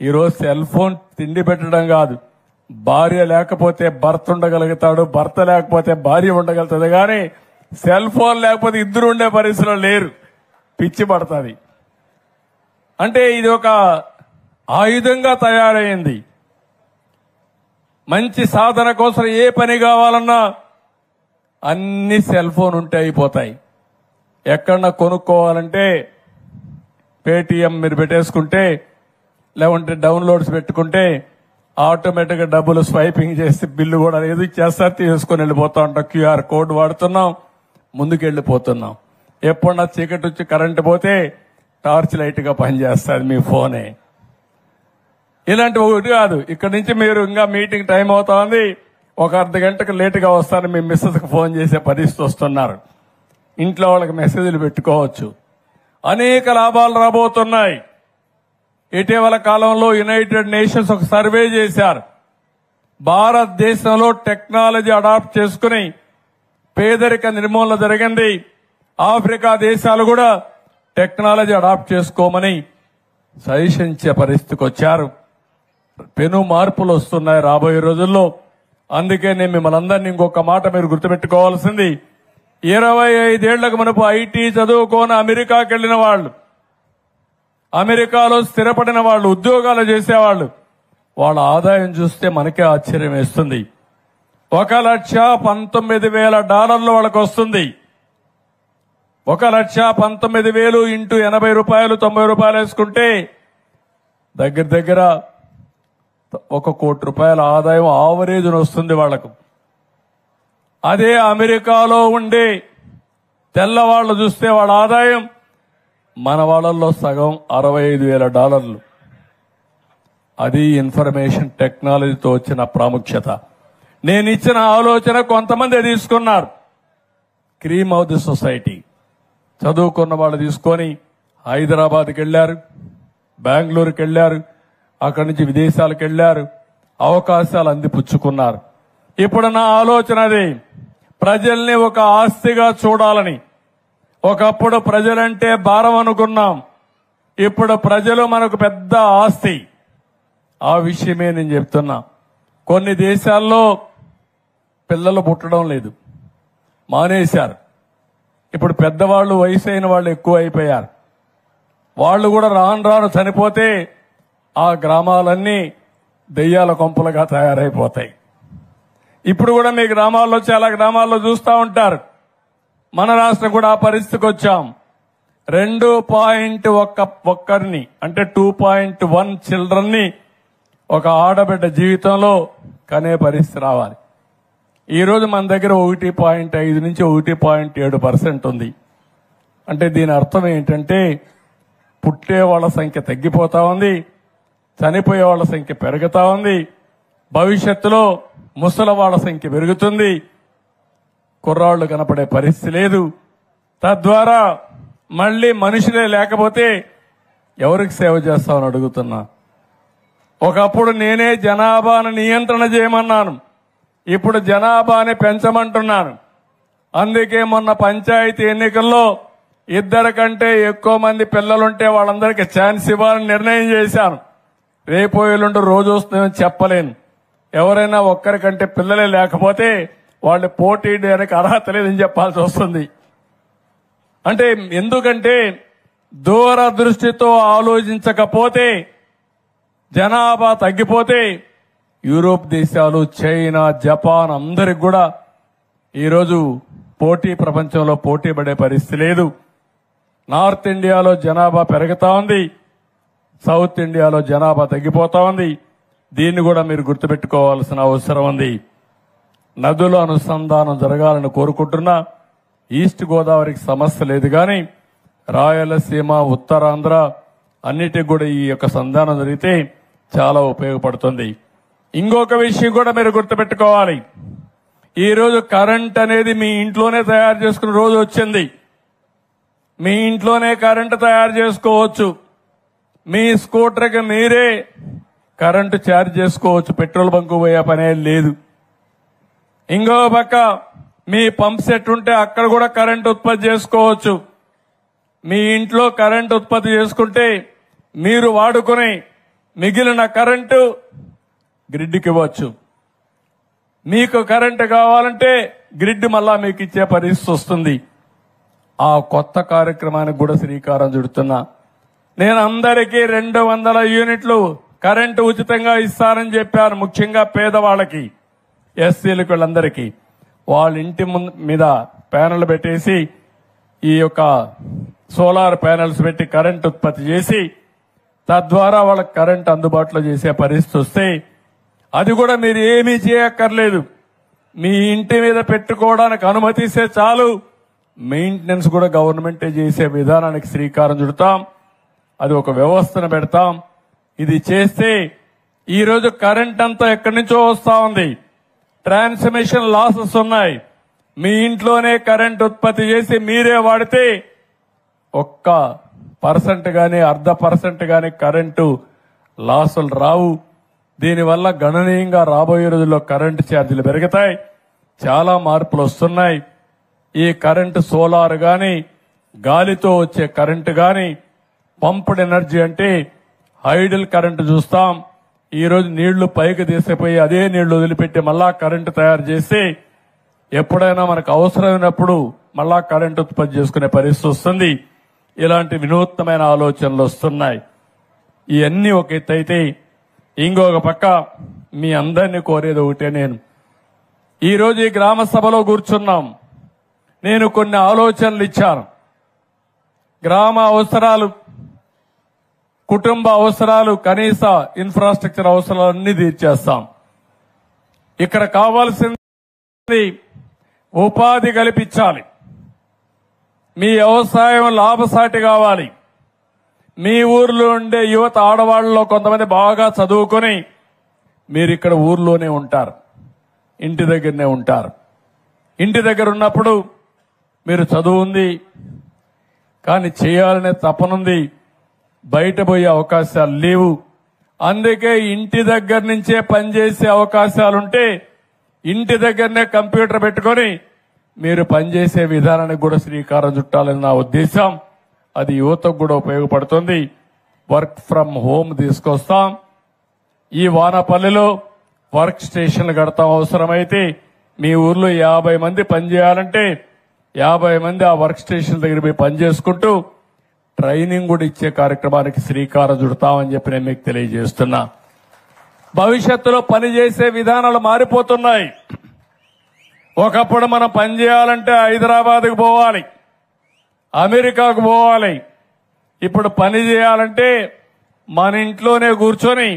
ఈరోజు సెల్ ఫోన్ తిండి పెట్టడం కాదు, భార్య లేకపోతే భర్త ఉండగలుగుతాడు, భర్త లేకపోతే భార్య ఉండగలుగుతుంది. కానీ సెల్ ఫోన్ లేకపోతే ఇద్దరు ఉండే పరిస్థితిలో లేరు, పిచ్చి పడుతుంది. అంటే ఇది ఒక ఆయుధంగా తయారైంది. మంచి సాధన కోసం ఏ పని కావాలన్నా అన్ని సెల్ ఫోన్ ఉంటే అయిపోతాయి. ఎక్కడన్నా కొనుక్కోవాలంటే పేటీఎం మీరు పెట్టేసుకుంటే, లేకుంటే డౌన్లోడ్స్ పెట్టుకుంటే ఆటోమేటిక్ గా డబ్బులు స్వైపింగ్ చేసి బిల్లు కూడా ఏది చేస్తారు, తీసుకుని వెళ్ళిపోతా ఉంటాం. క్యూఆర్ కోడ్ వాడుతున్నాం, ముందుకు వెళ్ళిపోతున్నాం. ఎప్పుడన్నా చీకటి వచ్చి కరెంటు పోతే టార్చ్ లైట్ గా పనిచేస్తుంది మీ ఫోనే. ఇలాంటి ఒకటి కాదు, ఇక్కడి నుంచి మీరు ఇంకా మీటింగ్ టైం అవుతా ఉంది, ఒక అర్ధ గంటకు లేటుగా వస్తారు, మీ మిస్సెస్ కు ఫోన్ చేసే పరిస్థితి వస్తున్నారు. ఇంట్లో వాళ్ళకి మెసేజ్లు పెట్టుకోవచ్చు. అనేక లాభాలు రాబోతున్నాయి. ఇటీవల కాలంలో యునైటెడ్ నేషన్స్ ఒక సర్వే చేశారు. భారతదేశంలో టెక్నాలజీ అడాప్ట్ చేసుకుని పేదరిక నిర్మూలన జరిగింది. ఆఫ్రికా దేశాలు కూడా టెక్నాలజీ అడాప్ట్ చేసుకోమని సజెషించే పరిస్థితికి వచ్చారు. పెను మార్పులు వస్తున్నాయి రాబోయే రోజుల్లో. అందుకే నేను మిమ్మల్ని అందరినీ ఇంకొక మాట మీరు గుర్తుపెట్టుకోవాల్సింది, 25 ఏళ్లకు మునుపు ఐటీ చదువుకొని అమెరికాకి వెళ్లిన వాళ్ళు, అమెరికాలో స్థిరపడిన వాళ్ళు, ఉద్యోగాలు చేసేవాళ్ళు, వాళ్ళ ఆదాయం చూస్తే మనకే ఆశ్చర్యం వేస్తుంది. $1,19,000 వాళ్ళకి వస్తుంది. 1,19,000 ఇంటూ ₹80 ₹90 వేసుకుంటే దగ్గర ₹1 కోటి ఆదాయం ఆవరేజ్ వస్తుంది వాళ్లకు. అదే అమెరికాలో ఉండే తెల్లవాళ్లు చూస్తే వాళ్ళ ఆదాయం మన వాళ్ళల్లో సగం $65,000. అది ఇన్ఫర్మేషన్ టెక్నాలజీతో వచ్చిన ప్రాముఖ్యత. నేను ఇచ్చిన ఆలోచన కొంతమంది తీసుకున్నారు. క్రీమ్ ఆఫ్ ది సొసైటీ చదువుకున్న వాళ్ళు తీసుకొని హైదరాబాద్కి వెళ్లారు, బెంగళూరుకి వెళ్లారు, అక్కడి నుంచి విదేశాలకు వెళ్లారు, అవకాశాలు అందిపుచ్చుకున్నారు. ఇప్పుడు నా ఆలోచన అది, ప్రజల్ని ఒక ఆస్తిగా చూడాలని. ఒకప్పుడు ప్రజలంటే భారం అనుకున్నాం, ఇప్పుడు ప్రజలు మనకు పెద్ద ఆస్తి. ఆ విషయమే నేను చెప్తున్నా. కొన్ని దేశాల్లో పిల్లలు పుట్టడం లేదు, మానేశారు. ఇప్పుడు పెద్దవాళ్లు, వయసు అయిన వాళ్ళు ఎక్కువ అయిపోయారు. వాళ్ళు కూడా రాను రాను చనిపోతే ఆ గ్రామాలన్నీ దెయ్యాల కొంపలుగా తయారైపోతాయి. ఇప్పుడు కూడా మీ గ్రామాల్లో, చాలా గ్రామాల్లో చూస్తూ ఉంటారు. మన రాష్ట్రం కూడా ఆ పరిస్థితికి వచ్చాం. 2.1 అంటే 2.1 చిల్డ్రన్ని ఒక ఆడబిడ్డ జీవితంలో కనే పరిస్థితి రావాలి. ఈ రోజు మన దగ్గర 1.5 నుంచి 1.7% ఉంది. అంటే దీని అర్థం ఏంటంటే పుట్టే వాళ్ళ సంఖ్య తగ్గిపోతా ఉంది, చనిపోయే వాళ్ళ సంఖ్య పెరుగుతా ఉంది. భవిష్యత్తులో ముసలి వాళ్ళ సంఖ్య పెరుగుతుంది, కుర్రాళ్లు కనపడే పరిస్థితి లేదు. తద్వారా మళ్లీ మనుషులే లేకపోతే ఎవరికి సేవ చేస్తామని అడుగుతున్నా. ఒకప్పుడు నేనే జనాభాను నియంత్రణ చేయమన్నాను, ఇప్పుడు జనాభాని పెంచమంటున్నాను. అందుకే మొన్న పంచాయతీ ఎన్నికల్లో 2 కంటే ఎక్కువ మంది పిల్లలుంటే వాళ్ళందరికీ ఛాన్స్ ఇవ్వాలని నిర్ణయం చేశాను. రేపు ఎల్లుండి రోజు వస్తుందని చెప్పలేను. ఎవరైనా ఒక్కరికంటే పిల్లలే లేకపోతే వాళ్ళు పోటీ చేయడానికి అర్హత లేదని చెప్పాల్సి వస్తుంది. అంటే ఎందుకంటే దూరదృష్టితో ఆలోచించకపోతే, జనాభా తగ్గిపోతే యూరోప్ దేశాలు, చైనా, జపాన్ అందరికి కూడా ఈరోజు ప్రపంచంలో పోటీ పడే పరిస్థితి లేదు. నార్త్ ఇండియాలో జనాభా పెరుగుతా ఉంది, సౌత్ ఇండియాలో జనాభా తగ్గిపోతా ఉంది. దీన్ని కూడా మీరు గుర్తుపెట్టుకోవాల్సిన అవసరం ఉంది. నదుల అనుసంధానం జరగాలని కోరుకుంటున్నా. ఈస్ట్ గోదావరికి సమస్య లేదు, కానీ రాయలసీమ, ఉత్తరాంధ్ర అన్నిటికి కూడా ఈ యొక్క సంధానం జరిగితే చాలా ఉపయోగపడుతుంది. ఇంకొక విషయం కూడా మీరు గుర్తుపెట్టుకోవాలి. ఈ రోజు కరెంట్ అనేది మీ ఇంట్లోనే తయారు చేసుకునే రోజు వచ్చింది. మీ ఇంట్లోనే కరెంటు తయారు చేసుకోవచ్చు. మీ స్కూటర్కి మీరే కరెంటు ఛార్జ్ చేసుకోవచ్చు, పెట్రోల్ బంకు పోయే పనే లేదు. ఇంకో పక్క మీ పంప్ సెట్ ఉంటే అక్కడ కూడా కరెంటు ఉత్పత్తి చేసుకోవచ్చు. మీ ఇంట్లో కరెంటు ఉత్పత్తి చేసుకుంటే మీరు వాడుకుని మిగిలిన కరెంటు గ్రిడ్కి ఇవ్వచ్చు. మీకు కరెంటు కావాలంటే గ్రిడ్ మళ్ళా మీకు ఇచ్చే పరిస్థితి వస్తుంది. ఆ కొత్త కార్యక్రమానికి కూడా శ్రీకారం చుడుతున్నా. నేను అందరికీ 200 యూనిట్లు కరెంటు ఉచితంగా ఇస్తానని చెప్పాను. ముఖ్యంగా పేదవాళ్ళకి, ఎస్సీలకు, వీళ్ళందరికీ వాళ్ళ ఇంటి మీద ప్యానెల్ పెట్టేసి ఈ యొక్క సోలార్ ప్యానెల్స్ పెట్టి కరెంటు ఉత్పత్తి చేసి తద్వారా వాళ్ళకి కరెంటు అందుబాటులో చేసే పరిస్థితి వస్తే అది కూడా మీరు ఏమీ చేయక్కర్లేదు. మీ ఇంటి మీద పెట్టుకోవడానికి అనుమతిస్తే చాలు. మెయింటెనెన్స్ కూడా గవర్నమెంటే చేసే విధానానికి శ్రీకారం చుడతాం. అది ఒక వ్యవస్థను పెడతాం. ఇది చేస్తే ఈ రోజు కరెంట్ అంతా ఎక్కడి నుంచో వస్తా ఉంది. ట్రాన్స్మిషన్ లాసెస్ ఉన్నాయి. మీ ఇంట్లోనే కరెంట్ ఉత్పత్తి చేసి మీరే వాడితే 1% గాని 0.5% గాని కరెంటు లాసులు రావు. దీనివల్ల గణనీయంగా రాబోయే రోజుల్లో కరెంటు ఛార్జీలు పెరుగుతాయి. చాలా మార్పులు వస్తున్నాయి. ఈ కరెంటు సోలార్ గాని, గాలితో వచ్చే కరెంటు గాని, పంప్డ్ ఎనర్జీ అంటే హైడల్ కరెంటు చూస్తాం. ఈ రోజు నీళ్లు పైకి తీసిపోయి అదే నీళ్లు వదిలిపెట్టి మళ్ళా కరెంటు తయారు చేసి ఎప్పుడైనా మనకు అవసరమైనప్పుడు మళ్ళా కరెంటు ఉత్పత్తి చేసుకునే పరిస్థితి వస్తుంది. ఇలాంటి వినూత్నమైన ఆలోచనలు వస్తున్నాయి. ఇవన్నీ ఒక ఎత్తు అయితే, ఇంకొక పక్క మీ అందరినీ కోరేది ఒకటే. నేను ఈ రోజు ఈ గ్రామ సభలో కూర్చున్నాం. నేను కొన్ని ఆలోచనలు ఇచ్చాను. గ్రామ అవసరాలు, కుటుంబ అవసరాలు, కనీస ఇన్ఫ్రాస్ట్రక్చర్ అవసరాలన్నీ తీర్చేస్తాం. ఇక్కడ కావాల్సింది ఉపాధి కల్పించాలి. మీ వ్యవసాయం లాభసాటి కావాలి. మీ ఊర్లో ఉండే యువత, ఆడవాళ్లలో కొంతమంది బాగా చదువుకొని మీరు ఇక్కడ ఊర్లోనే ఉంటారు. ఇంటి దగ్గరనే ఉంటారు. ఇంటి దగ్గర ఉన్నప్పుడు మీరు చదువు ఉంది, కానీ చేయాలనే తపనుంది, బయట పోయే అవకాశాలు లేవు. అందుకే ఇంటి దగ్గర నుంచే పనిచేసే అవకాశాలుంటే ఇంటి దగ్గరనే కంప్యూటర్ పెట్టుకొని మీరు పనిచేసే విధానానికి కూడా శ్రీకారం చుట్టాలని నా ఉద్దేశం. అది యువతకు కూడా ఉపయోగపడుతుంది. వర్క్ ఫ్రం హోమ్ తీసుకొస్తాం. ఈ వానపల్లిలో వర్క్ స్టేషన్లు కడతాం. అవసరమైతే మీ ఊర్లో 50 మంది పనిచేయాలంటే 50 మంది ఆ వర్క్ స్టేషన్ దగ్గర పోయి పనిచేసుకుంటూ ట్రైనింగ్ కూడా ఇచ్చే కార్యక్రమానికి శ్రీకారం చుడతామని చెప్పి నేను మీకు తెలియజేస్తున్నా. భవిష్యత్తులో పనిచేసే విధానాలు మారిపోతున్నాయి. ఒకప్పుడు మనం పనిచేయాలంటే హైదరాబాద్కు పోవాలి, అమెరికాకు పోవాలి. ఇప్పుడు పని చేయాలంటే మన ఇంట్లోనే కూర్చొని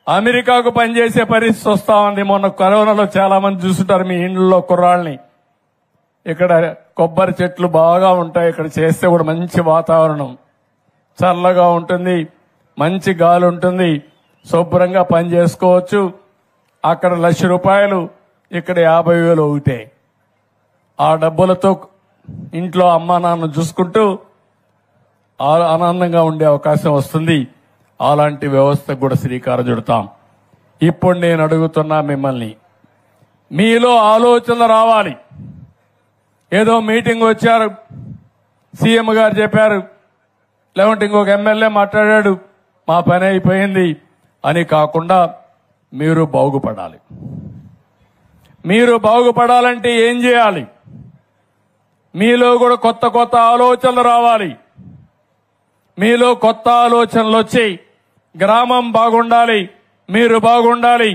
అమెరికాకు పనిచేసే పరిస్థితి వస్తా ఉంది. మొన్న కరోనాలో చాలా మంది చూస్తుంటారు మీ ఇండ్లలో కుర్రాళ్ళని. ఇక్కడ కొబ్బరి చెట్లు బాగా ఉంటాయి, ఇక్కడ చేస్తే కూడా మంచి వాతావరణం, చల్లగా ఉంటుంది, మంచి గాలి ఉంటుంది, శుభ్రంగా పని చేసుకోవచ్చు. అక్కడ ₹1,00,000, ఇక్కడ 50,000 ఒకటే. ఆ డబ్బులతో ఇంట్లో అమ్మా నాన్న చూసుకుంటూ ఆనందంగా ఉండే అవకాశం వస్తుంది. అలాంటి వ్యవస్థకు కూడా శ్రీకారం చుడతాం. ఇప్పుడు నేను అడుగుతున్నా మిమ్మల్ని, మీలో ఆలోచనలు రావాలి. ఏదో మీటింగ్ వచ్చారు, సీఎం గారు చెప్పారు, లేకుంటే ఇంకొక ఎమ్మెల్యే మాట్లాడాడు, మా పని అయిపోయింది అని కాకుండా మీరు బాగుపడాలి. మీరు బాగుపడాలంటే ఏం చేయాలి? మీలో కూడా కొత్త కొత్త ఆలోచనలు రావాలి. మీలో కొత్త ఆలోచనలు వచ్చి గ్రామం బాగుండాలి, మీరు బాగుండాలి.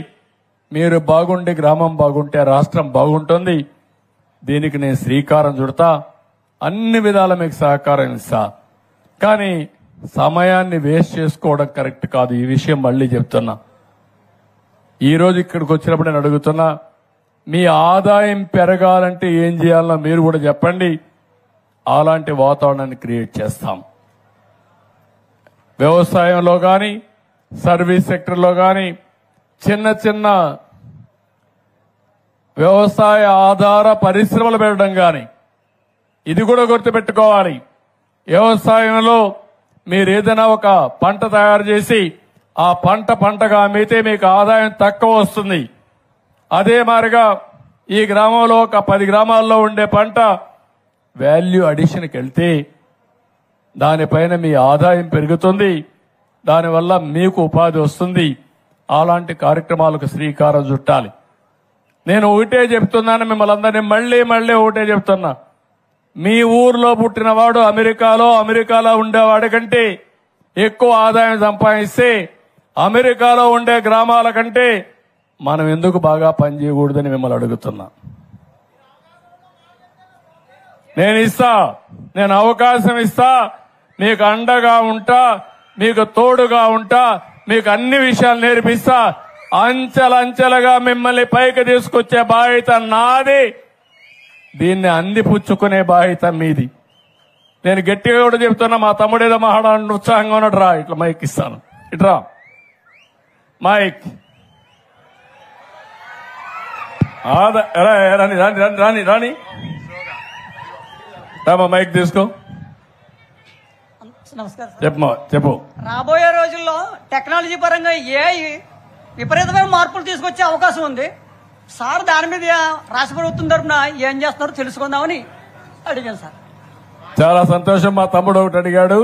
మీరు బాగుండి గ్రామం బాగుంటే రాష్ట్రం బాగుంటుంది. దీనికి నేను శ్రీకారం చుడతా, అన్ని విధాల మీకు సహకారం ఇస్తా. కానీ సమయాన్ని వేస్ట్ చేసుకోవడం కరెక్ట్ కాదు. ఈ విషయం మళ్లీ చెప్తున్నా. ఈ రోజు ఇక్కడికి వచ్చినప్పుడు నేను అడుగుతున్నా, మీ ఆదాయం పెరగాలంటే ఏం చేయాలో మీరు కూడా చెప్పండి. అలాంటి వాతావరణాన్ని క్రియేట్ చేస్తాం. వ్యవసాయంలో కానీ, సర్వీస్ సెక్టర్లో కానీ, చిన్న చిన్న వ్యవసాయ ఆధార పరిశ్రమలు పెట్టడం కానీ, ఇది కూడా గుర్తుపెట్టుకోవాలి. వ్యవసాయంలో మీరు ఏదైనా ఒక పంట తయారు చేసి ఆ పంటగా అమ్మితే మీకు ఆదాయం తక్కువ వస్తుంది. అదే మాదిరిగా ఈ గ్రామంలో ఒక 10 గ్రామాల్లో ఉండే పంట వాల్యూ అడిషన్కి వెళ్తే దానిపైన మీ ఆదాయం పెరుగుతుంది, దానివల్ల మీకు ఉపాధి వస్తుంది. అలాంటి కార్యక్రమాలకు శ్రీకారం చుట్టాలి. నేను ఒకటే చెప్తున్నాను, మిమ్మల్ని అందరినీ మళ్లీ ఒకటే చెప్తున్నా. మీ ఊర్లో పుట్టినవాడు అమెరికాలో ఉండేవాడి కంటే ఎక్కువ ఆదాయం సంపాదిస్తే అమెరికాలో ఉండే గ్రామాల కంటే మనం ఎందుకు బాగా పనిచేయకూడదని మిమ్మల్ని అడుగుతున్నా. నేను అవకాశం ఇస్తా, మీకు అండగా ఉంటా, మీకు తోడుగా ఉంటా, మీకు అన్ని విషయాలు నేర్పిస్తా. అంచెలంచెలుగా మిమ్మల్ని పైకి తీసుకొచ్చే బాధ్యత నాది. దీన్ని అందిపుచ్చుకునే బాధ్యత మీది. నేను గట్టిగా కూడా చెప్తున్నా, మా తమ్ముడేదో మాట్లాడాలని ఉత్సాహంగా ఉన్నాడు. రా, ఇట్లా మైక్ ఇస్తాను, ఇట్రా మైక్. రాని రాని రాని రాని రామా, మైక్ తీసుకో. నమస్కారం. చెప్పు. రాబోయే రోజుల్లో టెక్నాలజీ పరంగా ఏఐ విపరీతమైన మార్పులు తీసుకొచ్చే అవకాశం ఉంది. సార్ దాని మీద రాష్ట్ర ప్రభుత్వం తరఫున ఏం చేస్తున్నారో తెలుసుకుందామని అడిగాను సార్. చాలా సంతోషం. మా తమ్ముడు ఒకటి అడిగాడు.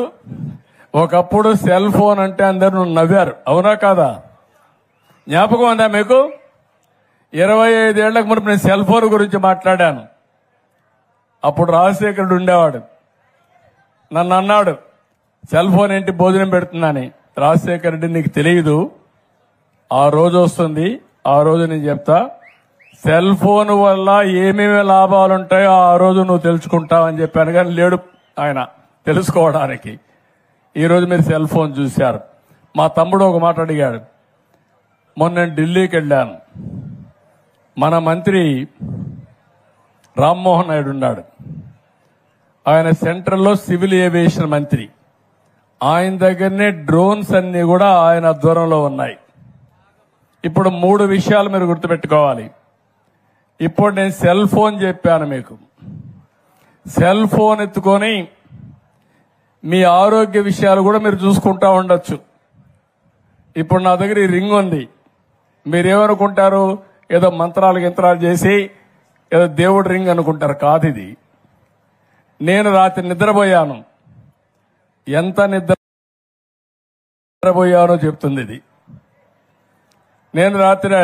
ఒకప్పుడు సెల్ ఫోన్ అంటే అందరూ నవ్వారు, అవునా కాదా? జ్ఞాపకం ఉందా మీకు? 25 ఏళ్లకు మునుపు నేను సెల్ ఫోన్ గురించి మాట్లాడాను. అప్పుడు రాజశేఖరుడు ఉండేవాడు. నన్ను అన్నాడు, సెల్ ఫోన్ ఏంటి భోజనం పెడుతుందని. రాజశేఖర రెడ్డి, నీకు తెలియదు, ఆ రోజు వస్తుంది, ఆ రోజు నేను చెప్తా. సెల్ ఫోన్ వల్ల ఏమేమి లాభాలుంటాయో ఆ రోజు నువ్వు తెలుసుకుంటావని చెప్పాను. కానీ లేడు ఆయన తెలుసుకోవడానికి. ఈరోజు మీరు సెల్ ఫోన్ చూశారు. మా తమ్ముడు ఒక మాట అడిగాడు. మొన్న నేను ఢిల్లీకి వెళ్ళాను. మన మంత్రి రామ్మోహన్ నాయుడు ఉన్నాడు. ఆయన సెంట్రల్లో సివిల్ ఏవియేషన్ మంత్రి. ఆయన దగ్గరనే డ్రోన్స్ అన్ని కూడా ఆయన ఆధ్వర్యంలో ఉన్నాయి. ఇప్పుడు 3 విషయాలు మీరు గుర్తుపెట్టుకోవాలి. ఇప్పుడు నేను సెల్ ఫోన్ చెప్పాను మీకు. సెల్ ఫోన్ ఎత్తుకొని మీ ఆరోగ్య విషయాలు కూడా మీరు చూసుకుంటా ఉండొచ్చు. ఇప్పుడు నా దగ్గర ఈ రింగ్ ఉంది. మీరేమనుకుంటారు? ఏదో మంత్రాలు గింత్రాలు చేసి ఏదో దేవుడి రింగ్ అనుకుంటారు. కాదు, ఇది నేను రాత్రి నిద్రపోయాను. ఎంత నిద్రపోయానో చెప్తుంది ఇది. నేను రాత్రి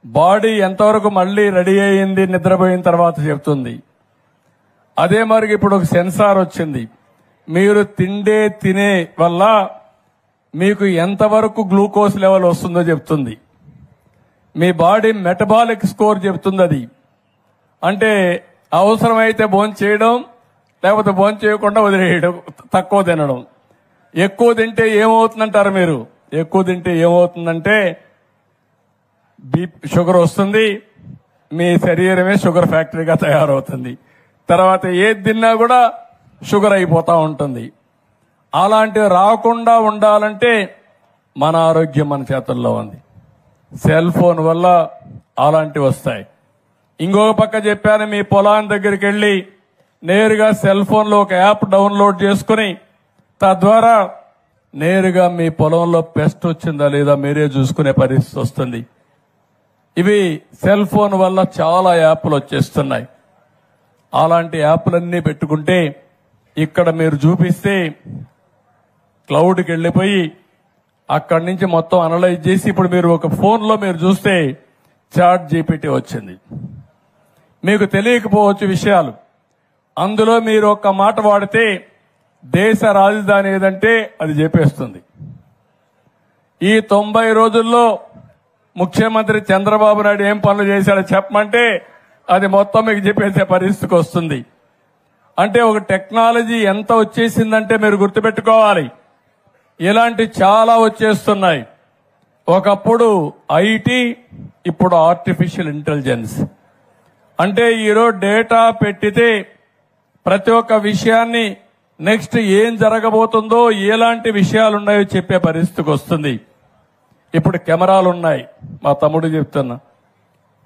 బాడీ ఎంతవరకు మళ్ళీ రెడీ అయ్యింది నిద్రపోయిన తర్వాత చెప్తుంది. అదే మరి ఇప్పుడు ఒక సెన్సార్ వచ్చింది. మీరు తినే వల్ల మీకు ఎంతవరకు గ్లూకోజ్ లెవెల్ వస్తుందో చెప్తుంది. మీ బాడీ మెటబాలిక్ స్కోర్ చెప్తుంది. అది అంటే అవసరమైతే భోజనం చేయడం, లేకపోతే భోజనం చేయకుండా వదిలేయడం, తక్కువ తినడం. ఎక్కువ తింటే ఏమవుతుందంటారు మీరు? ఎక్కువ తింటే ఏమవుతుందంటే షుగర్ వస్తుంది. మీ శరీరమే షుగర్ ఫ్యాక్టరీగా తయారవుతుంది. తర్వాత ఏది తిన్నా కూడా షుగర్ అయిపోతా ఉంటుంది. అలాంటివి రాకుండా ఉండాలంటే మన ఆరోగ్యం మన చేతుల్లో ఉంది. సెల్ ఫోన్ వల్ల అలాంటివి వస్తాయి. ఇంకొక పక్క చెప్పాను, మీ పొలాన్ని దగ్గరికి వెళ్లి నేరుగా సెల్ ఫోన్లో ఒక యాప్ డౌన్లోడ్ చేసుకుని తద్వారా నేరుగా మీ పొలంలో పెస్ట్ వచ్చిందా లేదా మీరే చూసుకునే పరిస్థితి వస్తుంది. ఇవి సెల్ ఫోన్ వల్ల చాలా యాప్లు వచ్చేస్తున్నాయి. అలాంటి యాప్లన్నీ పెట్టుకుంటే ఇక్కడ మీరు చూపిస్తే క్లౌడ్కి వెళ్ళిపోయి అక్కడి నుంచి మొత్తం అనలైజ్ చేసి ఇప్పుడు మీరు ఒక ఫోన్లో మీరు చూస్తే చాట్ జీపీటీ వచ్చింది. మీకు తెలియకపోవచ్చు విషయాలు. అందులో మీరు ఒక్క మాట వాడితే దేశ రాజధాని ఏదంటే అది చెప్పేస్తుంది. ఈ 90 రోజుల్లో ముఖ్యమంత్రి చంద్రబాబు నాయుడు ఏం పనులు చేశాడో చెప్పమంటే అది మొత్తం మీకు చెప్పేసే పరిస్థితికి వస్తుంది. అంటే ఒక టెక్నాలజీ ఎంత వచ్చేసిందంటే మీరు గుర్తుపెట్టుకోవాలి, ఇలాంటి చాలా వచ్చేస్తున్నాయి. ఒకప్పుడు ఐటీ, ఇప్పుడు ఆర్టిఫిషియల్ ఇంటెలిజెన్స్. అంటే ఈరోజు డేటా పెట్టితే ప్రతి ఒక్క విషయాన్ని నెక్స్ట్ ఏం జరగబోతుందో, ఎలాంటి విషయాలున్నాయో చెప్పే పరిస్థితికి వస్తుంది. ఇప్పుడు కెమెరాలు ఉన్నాయి. మా తమ్ముడు చెప్తున్నా,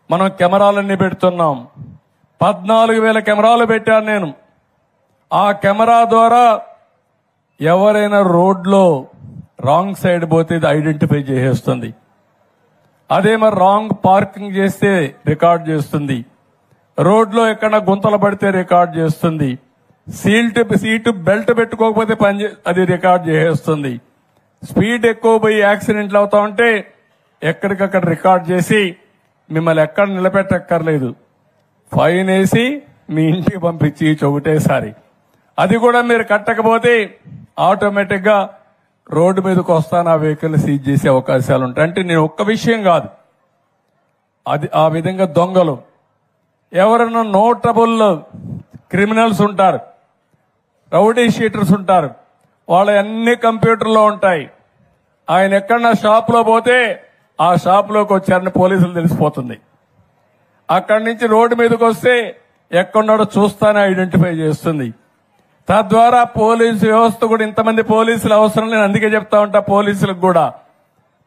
మనం కెమెరాలన్నీ పెడుతున్నాం. 14,000 కెమెరాలు పెట్టాను నేను. ఆ కెమెరా ద్వారా ఎవరైనా రోడ్లో రాంగ్ సైడ్ పోతే ఇది ఐడెంటిఫై చేసేస్తుంది. అదే మరి రాంగ్ పార్కింగ్ చేస్తే రికార్డ్ చేస్తుంది. రోడ్లో ఎక్కడ గుంతలు పడితే రికార్డ్ చేస్తుంది. సీటు బెల్ట్ పెట్టుకోకపోతే అది రికార్డ్ చేసేస్తుంది. స్పీడ్ ఎక్కువ పోయి యాక్సిడెంట్లు అవుతా ఉంటే ఎక్కడికక్కడ రికార్డ్ చేసి మిమ్మల్ని ఎక్కడ నిలబెట్టక్కర్లేదు, ఫైన్ వేసి మీ ఇంటికి పంపించి ఒకటేసారి. అది కూడా మీరు కట్టకపోతే ఆటోమేటిక్ గా రోడ్డు మీదకి వస్తాను ఆ వెహికల్ సీజ్ చేసే అవకాశాలు ఉంటాయి. అంటే నేను ఒక్క విషయం కాదు, అది ఆ విధంగా దొంగలు ఎవరైనా నోటబుల్ క్రిమినల్స్ ఉంటారు, రౌడీ షీటర్స్ ఉంటారు, వాళ్ళ అన్ని కంప్యూటర్లో ఉంటాయి. ఆయన ఎక్కడన్నా షాప్ లో పోతే ఆ షాప్ లోకి వచ్చారని పోలీసులు తెలిసిపోతుంది. అక్కడి నుంచి రోడ్డు మీదకి వస్తే ఎక్కడున్నాడో చూస్తానే ఐడెంటిఫై చేస్తుంది. తద్వారా పోలీసు వ్యవస్థ కూడా, ఇంతమంది పోలీసులు అవసరం లేదు, అందుకే చెప్తా ఉంటా పోలీసులకు కూడా,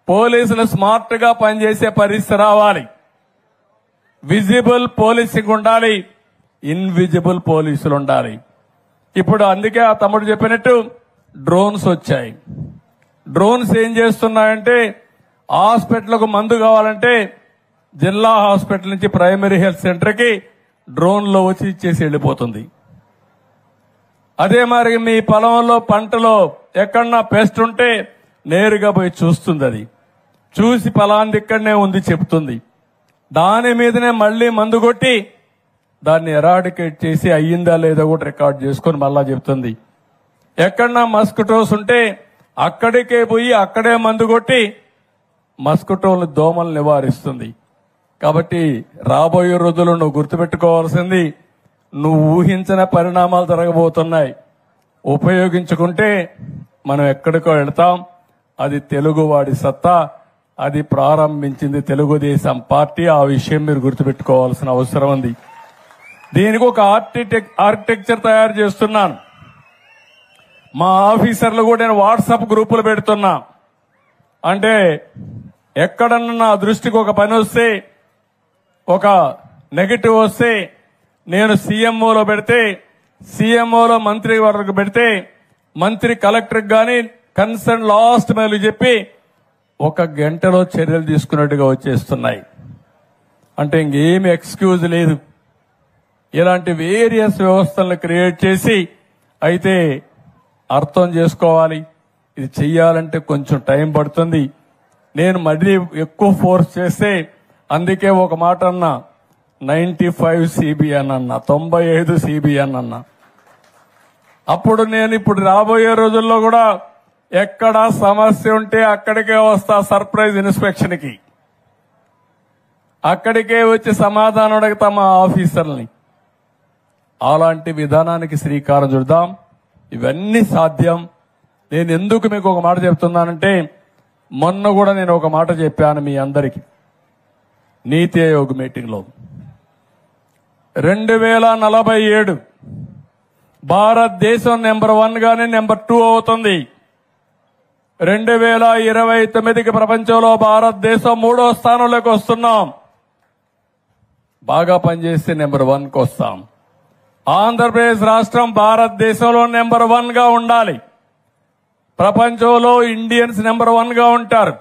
పోలీసులు స్మార్ట్ గా పనిచేసే పరిస్థితి రావాలి. విజిబుల్ పోలీసింగ్ ఉండాలి, ఇన్విజిబుల్ పోలీసులు ఉండాలి. ఇప్పుడు అందుకే ఆ తమ్ముడు చెప్పినట్టు డ్రోన్స్ వచ్చాయి. డ్రోన్స్ ఏం చేస్తున్నాయంటే హాస్పిటల్కు మందు కావాలంటే జిల్లా హాస్పిటల్ నుంచి ప్రైమరీ హెల్త్ సెంటర్ కి డ్రోన్ లో వచ్చి ఇచ్చేసి వెళ్ళిపోతుంది. అదే మరి మీ పొలంలో పంటలో ఎక్కడన్నా పెస్ట్ ఉంటే నేరుగా పోయి చూస్తుంది. అది చూసి ఫలాంది ఇక్కడనే ఉంది చెప్తుంది. దాని మీదనే మళ్లీ మందు కొట్టి దాన్ని ఎరాడికేట్ చేసి అయ్యిందా లేదా కూడా రికార్డ్ చేసుకుని మళ్ళా చెప్తుంది. ఎక్కడన్నా మస్కిటోస్ ఉంటే అక్కడికే పోయి అక్కడే మందు కొట్టి మస్కిటోలు దోమలు నివారిస్తుంది. కాబట్టి రాబోయే రోజుల్లో నువ్వు గుర్తుపెట్టుకోవాల్సింది, నువ్వు ఊహించిన పరిణామాలు జరగబోతున్నాయి. ఉపయోగించుకుంటే మనం ఎక్కడికో వెళ్తాం. అది తెలుగువాడి సత్తా, అది ప్రారంభించింది తెలుగుదేశం పార్టీ. ఆ విషయం మీరు గుర్తుపెట్టుకోవాల్సిన అవసరం ఉంది. దీనికి ఒక ఆర్కిటెక్చర్ తయారు చేస్తున్నాను. మా ఆఫీసర్లు కూడా నేను వాట్సాప్ గ్రూపులు పెడుతున్నా. అంటే ఎక్కడన్నా నా దృష్టికి ఒక పని వస్తే, ఒక నెగటివ్ వస్తే నేను సీఎంఓలో పెడితే, సీఎంఓలో మంత్రి వరకు పెడితే, మంత్రి కలెక్టర్కి కానీ కన్సర్న్ లాస్ట్ మైలు చెప్పి 1 గంటలో చర్యలు తీసుకున్నట్టుగా వచ్చేస్తున్నాయి. అంటే ఇంకేమి ఎక్స్క్యూజ్ లేదు. ఇలాంటి వేరియస్ వ్యవస్థలను క్రియేట్ చేసి అయితే అర్థం చేసుకోవాలి. ఇది చెయ్యాలంటే కొంచెం టైం పడుతుంది. నేను మళ్ళీ ఎక్కువ ఫోర్స్ చేస్తే, అందుకే ఒక మాట అన్నా, 95 CBN అన్నా, 95 CBN అన్నా. అప్పుడు నేను ఇప్పుడు రాబోయే రోజుల్లో కూడా ఎక్కడ సమస్య ఉంటే అక్కడికే వస్తా, సర్ప్రైజ్ ఇన్స్పెక్షన్ కి అక్కడికే వచ్చి సమాధానం అడుగుతా మా ఆఫీసర్ని. అలాంటి విధానానికి శ్రీకారం చుడదాం. ఇవన్నీ సాధ్యం. నేను ఎందుకు మీకు ఒక మాట చెప్తున్నానంటే, మొన్న కూడా నేను ఒక మాట చెప్పాను మీ అందరికీ నీతి ఆయోగ్ మీటింగ్ లో. 2047 భారతదేశం నెంబర్ 1 గానే నెంబర్ 2 అవుతుంది. 2029కి ప్రపంచంలో భారతదేశం 3వ స్థానంలోకి వస్తున్నాం. బాగా పనిచేస్తే నెంబర్ 1కి వస్తాం. ఆంధ్రప్రదేశ్ రాష్ట్రం భారతదేశంలో నెంబర్ 1 గా ఉండాలి. ప్రపంచంలో ఇండియన్స్ నెంబర్ 1 గా ఉంటారు.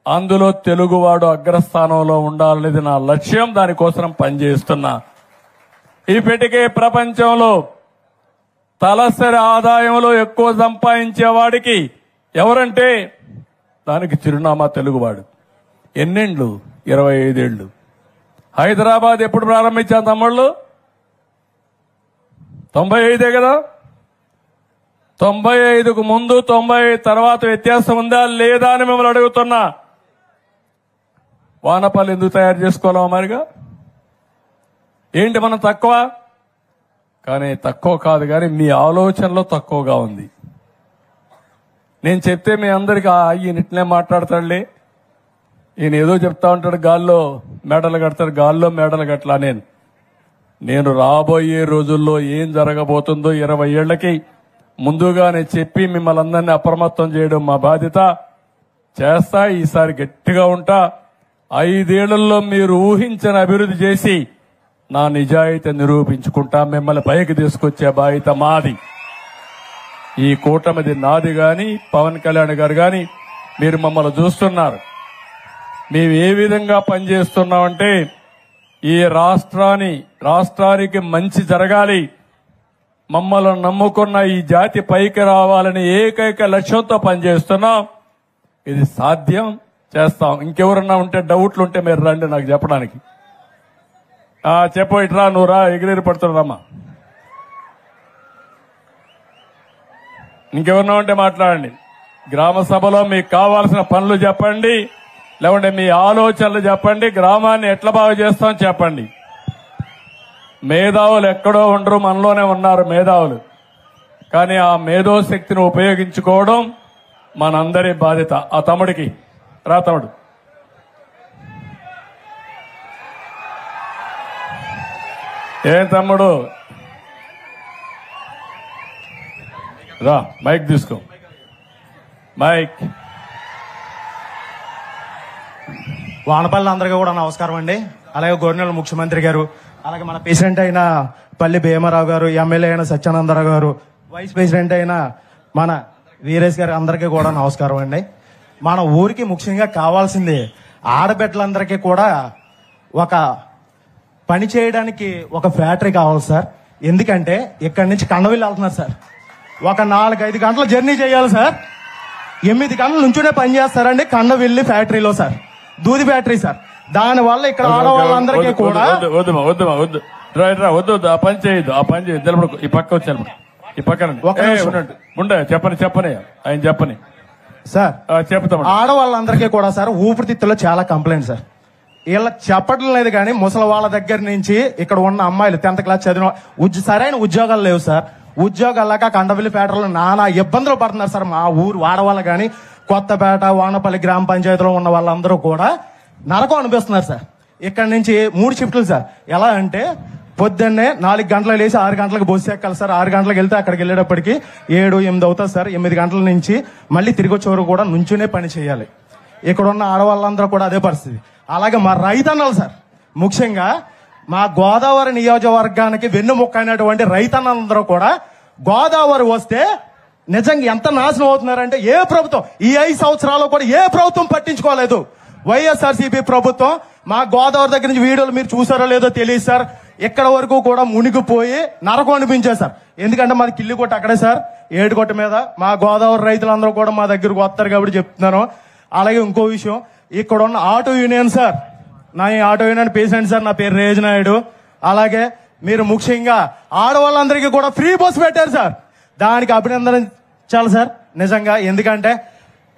అందులో తెలుగువాడు అగ్రస్థానంలో ఉండాలనేది నా లక్ష్యం. దానికోసం పనిచేస్తున్నా. ఇప్పటికే ప్రపంచంలో తలసరి ఆదాయంలో ఎక్కువ సంపాదించేవాడికి ఎవరంటే దానికి చిరునామా తెలుగువాడు. ఎన్నేండ్లు? 25 ఏళ్లు. హైదరాబాద్ ఎప్పుడు ప్రారంభించాం తమ్ముళ్ళు? 95 కదా. 95కు ముందు 95 తర్వాత వ్యత్యాసం ఉందా లేదా అని మిమ్మల్ని అడుగుతున్నా. వానపాలు ఎందుకు తయారు చేసుకోవాలా మరిగా? ఏంటి మనం తక్కువ? కానీ తక్కువ కాదు, కానీ మీ ఆలోచనలో తక్కువగా ఉంది. నేను చెప్తే మీ అందరికీ ఈయన ఇట్లే మాట్లాడతాడులే, ఈయన ఏదో చెప్తా ఉంటాడు, గాల్లో మేడలు కడతాడు, గాల్లో మేడలు కట్టలా. నేను రాబోయే రోజుల్లో ఏం జరగబోతుందో 20 ఏళ్లకి ముందుగానే చెప్పి మిమ్మల్ని అందరినీ అప్రమత్తం చేయడం మా బాధ్యత. చేస్తా. ఈసారి గట్టిగా ఉంటా. 5 ఏళ్లలో మీరు ఊహించిన అభివృద్ధి చేసి నా నిజాయితీ నిరూపించుకుంటా. మిమ్మల్ని పైకి తీసుకొచ్చే బాధ్యత మాది. ఈ కూటమిది నాది గాని పవన్ కళ్యాణ్ గారు గాని మీరు మమ్మల్ని చూస్తున్నారు. మేము ఏ విధంగా పనిచేస్తున్నామంటే, ఈ రాష్ట్రానికి మంచి జరగాలి, మమ్మల్ని నమ్ముకున్న ఈ జాతి పైకి రావాలని ఏకైక లక్ష్యంతో పనిచేస్తున్నాం. ఇది సాధ్యం, చేస్తాం. ఇంకెవరన్నా ఉంటే డౌట్లు ఉంటే మీరు రండి నాకు చెప్పడానికి. చెప్పు, ఇట్రా, నువ్వు రా, ఎగిరేరు పడుతున్నారమ్మా. ఇంకెవరన్నా ఉంటే మాట్లాడండి. గ్రామ సభలో మీకు కావాల్సిన పనులు చెప్పండి, లేకుంటే మీ ఆలోచనలు చెప్పండి. గ్రామాన్ని ఎట్లా బాగు చేస్తాం చెప్పండి. మేధావులు ఎక్కడో ఉండరు, మనలోనే ఉన్నారు మేధావులు. కానీ ఆ మేధో శక్తిని ఉపయోగించుకోవడం మనందరి బాధ్యత. ఆ తమ్ముడికి రా, తమ్ముడు ఏం తమ్ముడు రా, మైక్ తీసుకో, మైక్. వానపల్లి అందరికీ కూడా నమస్కారం అండి. అలాగే గవర్నర్ ముఖ్యమంత్రి గారు, అలాగే మన ప్రెసిడెంట్ అయిన పల్లి భీమారావు గారు, ఎమ్మెల్యే అయిన సత్యానందరావు గారు, వైస్ ప్రెసిడెంట్ అయిన మన వీరేష్ గారు, అందరికీ కూడా నమస్కారం అండి. మన ఊరికి ముఖ్యంగా కావాల్సింది ఆడబిడ్డలందరికీ కూడా ఒక పని చేయడానికి ఒక ఫ్యాక్టరీ కావాలి సార్. ఎందుకంటే ఇక్కడి నుంచి కండవిల్లు వెళ్తున్నారు సార్. ఒక 4-5 గంటల జర్నీ చేయాలి సార్. 8 గంటల నుంచునే పని చేస్తారండి కండవిల్లి ఫ్యాక్టరీలో సార్, దూది ఫ్యాక్టరీ సార్. దాని వల్ల ఇక్కడ ఆడవాళ్ళందరికీ కూడా వద్దు, ఆ పని చేయొద్దు, ఆ పని చేయొద్దు. ఈ పక్క వచ్చాను, ఈ పక్కన ఉండే చెప్పని ఆయన చెప్పని సార్. చెప్తాం. ఆడవాళ్ళందరికీ కూడా సార్ ఊపిరితిత్తులో చాలా కంప్లైంట్ సార్. వీళ్ళ చెప్పడం లేదు కానీ ముసలి వాళ్ళ దగ్గర నుంచి ఇక్కడ ఉన్న అమ్మాయిలు 10th క్లాస్ చదివిన సరైన ఉద్యోగాలు లేవు సార్. ఉద్యోగాలు లేక కండవిల్లి ఫ్యాక్టరీలో నానా ఇబ్బందులు పడుతున్నారు సార్. మా ఊరు వాడవాళ్ళు కానీ కొత్తపేట, వానపల్లి గ్రామ పంచాయతీలో ఉన్న వాళ్ళందరూ కూడా నరకం అనిపిస్తున్నారు సార్. ఇక్కడ నుంచి 3 షిఫ్ట్లు సార్. ఎలా అంటే పొద్దున్నే 4 గంటలకు లేచి 6 గంటలకు బస్సు ఎక్కాలి సార్. 6 గంటలకు వెళ్తే అక్కడికి వెళ్ళేటప్పటికి 7-8 అవుతుంది సార్. 8 గంటల నుంచి మళ్ళీ తిరిగి వచ్చే వరకు కూడా నుంచునే పని చేయాలి. ఇక్కడ ఉన్న ఆడవాళ్ళందరూ కూడా అదే పరిస్థితి. అలాగే మా రైతన్నలు సార్, ముఖ్యంగా మా గోదావరి నియోజకవర్గానికి వెన్నుముక్క అయినటువంటి రైతన్నందరూ కూడా గోదావరి వస్తే నిజంగా ఎంత నాశనం అవుతున్నారంటే ఏ ప్రభుత్వం ఈ 5 సంవత్సరాలు కూడా ఏ ప్రభుత్వం పట్టించుకోలేదు. వైఎస్ఆర్సీపీ ప్రభుత్వం మా గోదావరి దగ్గర నుంచి వీడియోలు మీరు చూసారో లేదో తెలియదు సార్. ఇక్కడ వరకు కూడా మునిగిపోయి నరకం అనిపించారు సార్. ఎందుకంటే మాది కిల్లికొట్ట అక్కడే సార్, ఏడుకొట్ట మీద. మా గోదావరి రైతులందరూ కూడా మా దగ్గరకు వస్తారు కాబట్టి చెప్తున్నాను. అలాగే ఇంకో విషయం, ఇక్కడ ఉన్న ఆటో యూనియన్ సార్, నా ఈ ఆటో యూనియన్ ప్రెసిడెంట్ సార్, నా పేరు రేజనాయుడు. అలాగే మీరు ముఖ్యంగా ఆడవాళ్ళందరికీ కూడా ఫ్రీ బస్ పెట్టారు సార్. దానికి అభినందించాలి సార్ నిజంగా. ఎందుకంటే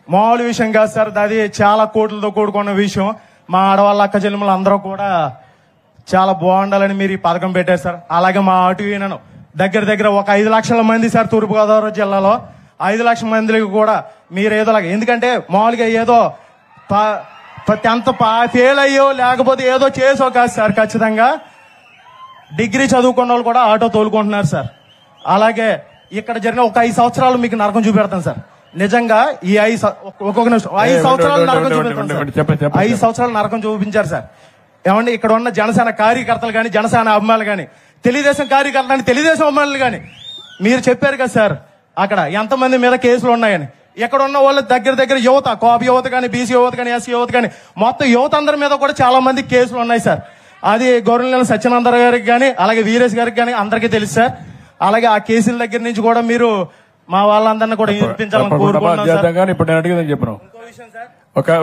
మామూలు విషయం కాదు సార్, అది చాలా కోట్లతో కూడుకున్న విషయం. మా ఆడవాళ్ళ అక్క చెల్లెములు అందరూ కూడా చాలా బాగుండాలని మీరు ఈ పథకం పెట్టారు సార్. అలాగే మా ఆటో యూనియన్ దగ్గర ఒక 5 లక్షల మంది సార్ తూర్పుగోదావరి జిల్లాలో. 5 లక్షల మందికి కూడా మీరు ఏదోలాగా, ఎందుకంటే మామూలుగా ఏదో 10th ఫెయిల్ అయ్యో లేకపోతే ఏదో చేసో కాదు సార్. ఖచ్చితంగా డిగ్రీ చదువుకున్న వాళ్ళు కూడా ఆటో తోలుకుంటున్నారు సార్. అలాగే ఇక్కడ జరిగిన ఒక 5 సంవత్సరాలు మీకు నరకం చూపెడతాను సార్. నిజంగా ఈ 5 సంవత్సరాలు నరకం చూపెడతాను. 5 సంవత్సరాలు నరకం చూపించారు సార్. ఏమండి, ఇక్కడ ఉన్న జనసేన కార్యకర్తలు కానీ, జనసేన అభిమానులు కానీ, తెలుగుదేశం కార్యకర్తలు కానీ, తెలుగుదేశం అభిమానులు కానీ, మీరు చెప్పారు కదా సార్ అక్కడ ఎంతమంది మీద కేసులు ఉన్నాయని. ఇక్కడ ఉన్న వాళ్ళ దగ్గర యువత, కాపు యువత కానీ, బీసీ యువత కానీ, ఎస్సీ యువత కానీ, మొత్తం యువత అందరి మీద కూడా చాలా మంది కేసులు ఉన్నాయి సార్. అది గవర్నర్ సత్యనందరావు గారికి కానీ, అలాగే వీరేష్ గారికి కానీ అందరికీ తెలుసు సార్. అలాగే ఆ కేసుల దగ్గర నుంచి కూడా మీరు మా వాళ్ళందరినీ కూడా వినిపించాలని కోరుకుంటున్నాను సార్. ఇప్పుడు నేను అడిగిందని చెప్పను.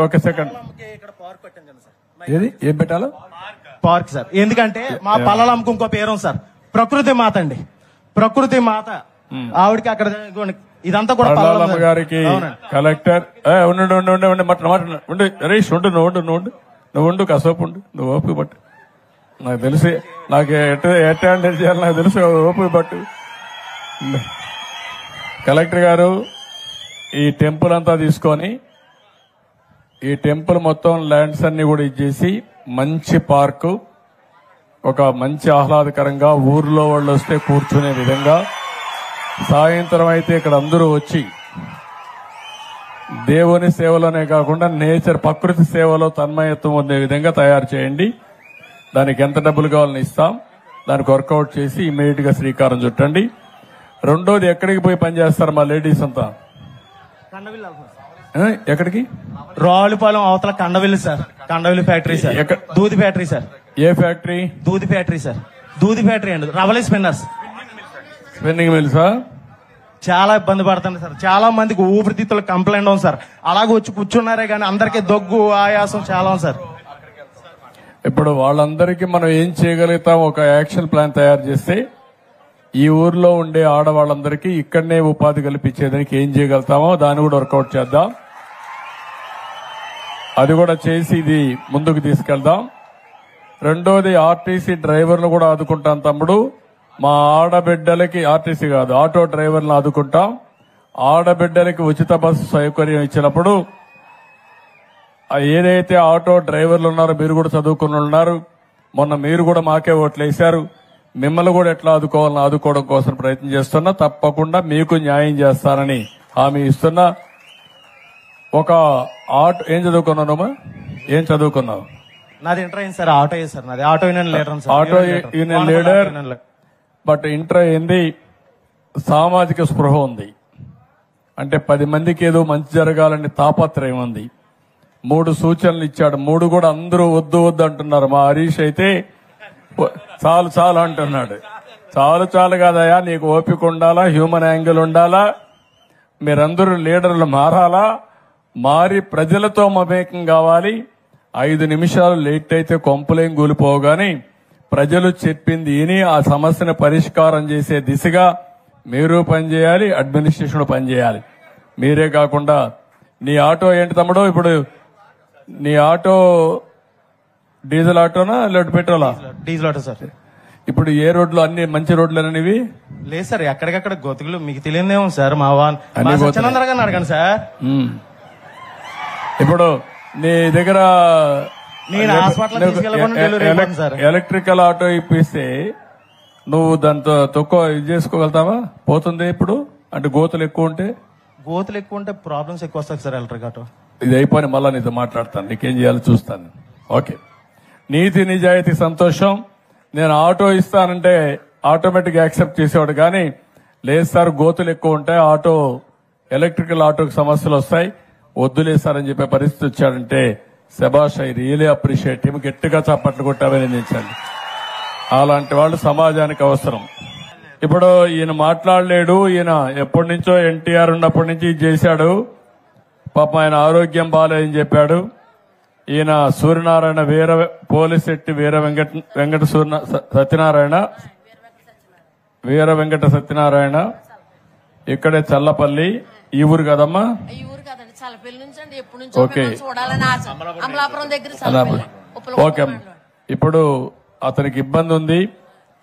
ఒక సెకండ్, ఏది ఏం పెట్టాలో పార్క్ సార్. ఎందుకంటే మా పల్లలమ్మకు ఇంకో పేరు సార్, ప్రకృతి మాత అండి. ప్రకృతి మాత ఆవిడకి అక్కడ ఇదంతా కూడా పల్లలమ్మ గారికి కలెక్టర్ ఉండు హరీష్, నువ్వు ఉండు కాసేపు ఉండు, నువ్వు ఓపిక పట్టు. నాకు తెలిసి నాకు ఎట్ హ్యాండిల్ చేయాలి నాకు తెలుసు, ఓపిక పట్టు. కలెక్టర్ గారు ఈ టెంపుల్ అంతా తీసుకొని ఈ టెంపుల్ మొత్తం ల్యాండ్స్ అన్ని కూడా ఇచ్చేసి మంచి పార్కు, ఒక మంచి ఆహ్లాదకరంగా ఊర్లో వాళ్ళు వస్తే కూర్చునే విధంగా, సాయంత్రం అయితే ఇక్కడ అందరూ వచ్చి దేవుని సేవలోనే కాకుండా నేచర్ ప్రకృతి సేవలో తన్మయత్వం ఉండే విధంగా తయారు చేయండి. దానికి ఎంత డబ్బులు కావాలని ఇస్తాం, దానికి వర్కౌట్ చేసి ఇమీడియట్ గా శ్రీకారం చుట్టండి. రెండోది, ఎక్కడికి పోయి పనిచేస్తారు మా లేడీస్ అంతా? ఎక్కడికి? రావులపాలెం అవతల Kandavilli sir, Kandavilli factory sir, దూది ఫ్యాక్టరీ సార్. ఏ ఫ్యాక్టరీ? దూది ఫ్యాక్టరీ సార్. దూది ఫ్యాక్టరీ అండి, రవలి స్పిన్నర్స్, స్పిన్నింగ్ మిల్సా. చాలా ఇబ్బంది పడుతుంది సార్. చాలా మందికి ఊపిరితిత్తులు కంప్లైంట్ ఉంది సార్. అలాగే వచ్చి కూర్చున్నారే కానీ అందరికీ దగ్గు, ఆయాసం చాలా ఉంది సార్. ఇప్పుడు వాళ్ళందరికీ మనం ఏం చేయగలుగుతాం, ఒక యాక్షన్ ప్లాన్ తయారు చేస్తే ఈ ఊర్లో ఉండే ఆడవాళ్ళందరికీ ఇక్కడనే ఉపాధి కల్పించేదానికి ఏం చేయగలుగుతామో దాన్ని కూడా వర్కౌట్ చేద్దాం. అది కూడా చేసి ఇది ముందుకు తీసుకెళ్దాం. రెండోది, ఆర్టీసీ డ్రైవర్లు కూడా ఆదుకుంటాం తమ్ముడు. మా ఆడబిడ్డలకి, ఆర్టీసీ కాదు ఆటో డ్రైవర్లను ఆదుకుంటాం. ఆడబిడ్డలకి ఉచిత బస్సు సౌకర్యం ఇచ్చినప్పుడు ఏదైతే ఆటో డ్రైవర్లు ఉన్నారో, మీరు కూడా చదువుకుని ఉన్నారు, మొన్న మీరు కూడా మాకే ఓట్లు వేశారు, మిమ్మల్ని కూడా ఎట్లా ఆదుకోవాలని ఆదుకోవడం కోసం ప్రయత్నం చేస్తున్నా. తప్పకుండా మీకు న్యాయం చేస్తానని హామీ ఇస్తున్నా. ఒక ఆటో ఏం చదువుకున్నావు? ఏం చదువుకున్నావు? నాది ఇంటర్ అయింది సార్, ఆటో సార్, నాది auto union leader. Auto union leader, but inter అయింది, సామాజిక స్పృహ ఉంది, అంటే 10 మందికి ఏదో మంచి జరగాలని తాపత్రయం ఉంది. 3 సూచనలు ఇచ్చాడు, 3 కూడా అందరూ వద్దు వద్దు అంటున్నారు. మా హరీష్ అయితే చాలు అంటున్నాడు. చాలు కాదయా, నీకు ఓపిక ఉండాలా, హ్యూమన్ యాంగిల్ ఉండాలా, మీరందరూ లీడర్లు మారాలా, మారి ప్రజలతో మమేకం కావాలి. 5 నిమిషాలు లేట్ అయితే కొంపలేం కూలిపోగాని ప్రజలు చెప్పింది విని ఆ సమస్యను పరిష్కారం చేసే దిశగా మీరు పనిచేయాలి, అడ్మినిస్ట్రేషన్ పనిచేయాలి. మీరే కాకుండా నీ ఆటో ఏంటి తమ్ముడు? ఇప్పుడు నీ ఆటో డీజిల్ ఆటోనా లేదా పెట్రోలా? Diesel auto sir. ఇప్పుడు ఏ రోడ్లు? అన్ని మంచి రోడ్లేనవి లేదు సార్, ఎక్కడికక్కడ గోతులు. మీకు తెలియదేమో సార్, మా సత్యనందరావు గారిని అడగండి సార్. ఇప్పుడు నీ దగ్గర నేను హాస్పిటల్ సార్, ఎలక్ట్రికల్ ఆటో ఇప్పిస్తే నువ్వు దాంతో తక్కువ ఇది చేసుకోగలుగుతావా? పోతుంది ఇప్పుడు అంటే గోతులు ఎక్కువ ఉంటే? గోతులు ఎక్కువ ఉంటే ప్రాబ్లమ్స్ ఎక్కువ వస్తాయి సార్ ఎలక్ట్రిక్ ఆటో. ఇది అయిపోయి మళ్ళా నీతో మాట్లాడతాను, నీకేం చేయాలో చూస్తాను. ఓకే, నీతి నిజాయితీ సంతోషం. నేను ఆటో ఇస్తానంటే ఆటోమేటిక్ యాక్సెప్ట్ చేసేవాడు, కానీ లేదు సార్ గోతులు ఎక్కువ ఉంటాయి, ఆటో ఎలక్ట్రికల్ ఆటోకి సమస్యలు వస్తాయి, వద్దులే సార్ అని చెప్పే పరిస్థితి వచ్చాడంటే శభాష్, ఐ రియలీ అప్రిషియేట్ హిమ్. గట్టిగా చప్పట్లు కొట్టి అభినందించండి. అలాంటి వాళ్ళు సమాజానికి అవసరం. ఇప్పుడు ఈయన మాట్లాడలేడు, ఈయన ఎప్పటి నుంచో ఎన్టీఆర్ ఉన్నప్పటి నుంచి ఇది చేశాడు, పాపం ఆయన ఆరోగ్యం బాగాలేదని చెప్పాడు. ఈయన సూర్యనారాయణ పోలిశెట్టి వెంకట సత్యనారాయణ వీర వెంకట సత్యనారాయణ, ఇక్కడే చల్లపల్లి. ఈ ఊరు కదమ్మా? ఈ ఊరు కదండి, చల్లపల్లి నుంచి అండి. ఎప్పటి నుంచో చూడాలని ఆశ. అమలాపురం దగ్గర ఓకే. ఇప్పుడు అతనికి ఇబ్బంది ఉంది,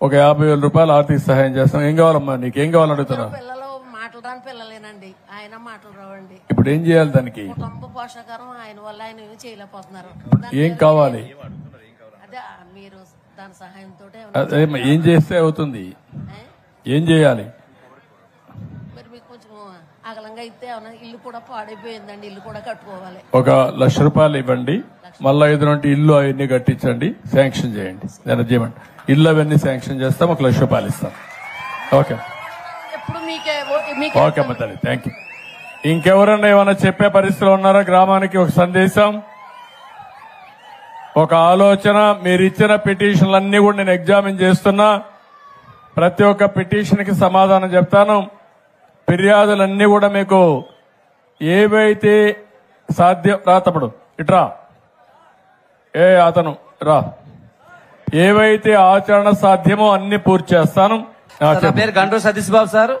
ఒక 50,000 రూపాయలు ఆర్థిక సహాయం చేస్తాం. ఏం కావాలమ్మా, నీకేం కావాలని అడుగుతున్నా? పిల్లలు మాటలు రాని పిల్లలేనండి, ఆయన మాటలు రావండి. ఇప్పుడు ఏం చేయాలి దానికి? కుటుంబ పోషకారం ఆయన వల్ల ఆయన ఏమీ చేయలేకపోతున్నారు. ఏం కావాలి? అదే మీరు దాని సహాయంతో అదే ఏం చేస్తే అవుతుంది, ఏం చేయాలి? మరి మీకు కొంచెం అగలంగా అయితే ఏమన్నా ఇల్లు కూడా పాడైపోయిందండి, ఇల్లు కూడా కట్టుకోవాలి. 1,00,000 రూపాయలు ఇవ్వండి, మళ్ళా 5 నుండి ఇల్లు అవన్నీ కట్టించండి, శాంక్షన్ చేయండి. నేను చేయమండి, ఇల్లు అవన్నీ శాంక్షన్ చేస్తాం, 1,00,000 రూపాయలు ఇస్తాం. ఓకే ఎప్పుడు ఓకే అమ్మ తల్లి, థ్యాంక్ యూ. ఇంకెవరన్నా ఏమైనా చెప్పే పరిస్థితిలో ఉన్నారా? గ్రామానికి ఒక సందేశం, ఒక ఆలోచన. మీరు ఇచ్చిన పిటిషన్లన్నీ కూడా నేను ఎగ్జామిన్ చేస్తున్నా, ప్రతి ఒక్క పిటిషన్ కి సమాధానం చెప్తాను. ఫిర్యాదులన్నీ కూడా మీకు ఏవైతే సాధ్యం, రా తప్పుడు ఇట్రా, అతను రా, ఏవైతే ఆచరణ సాధ్యమో అన్ని పూర్తి చేస్తాను. నా పేరు గంటూ సతీష్ బాబు సార్.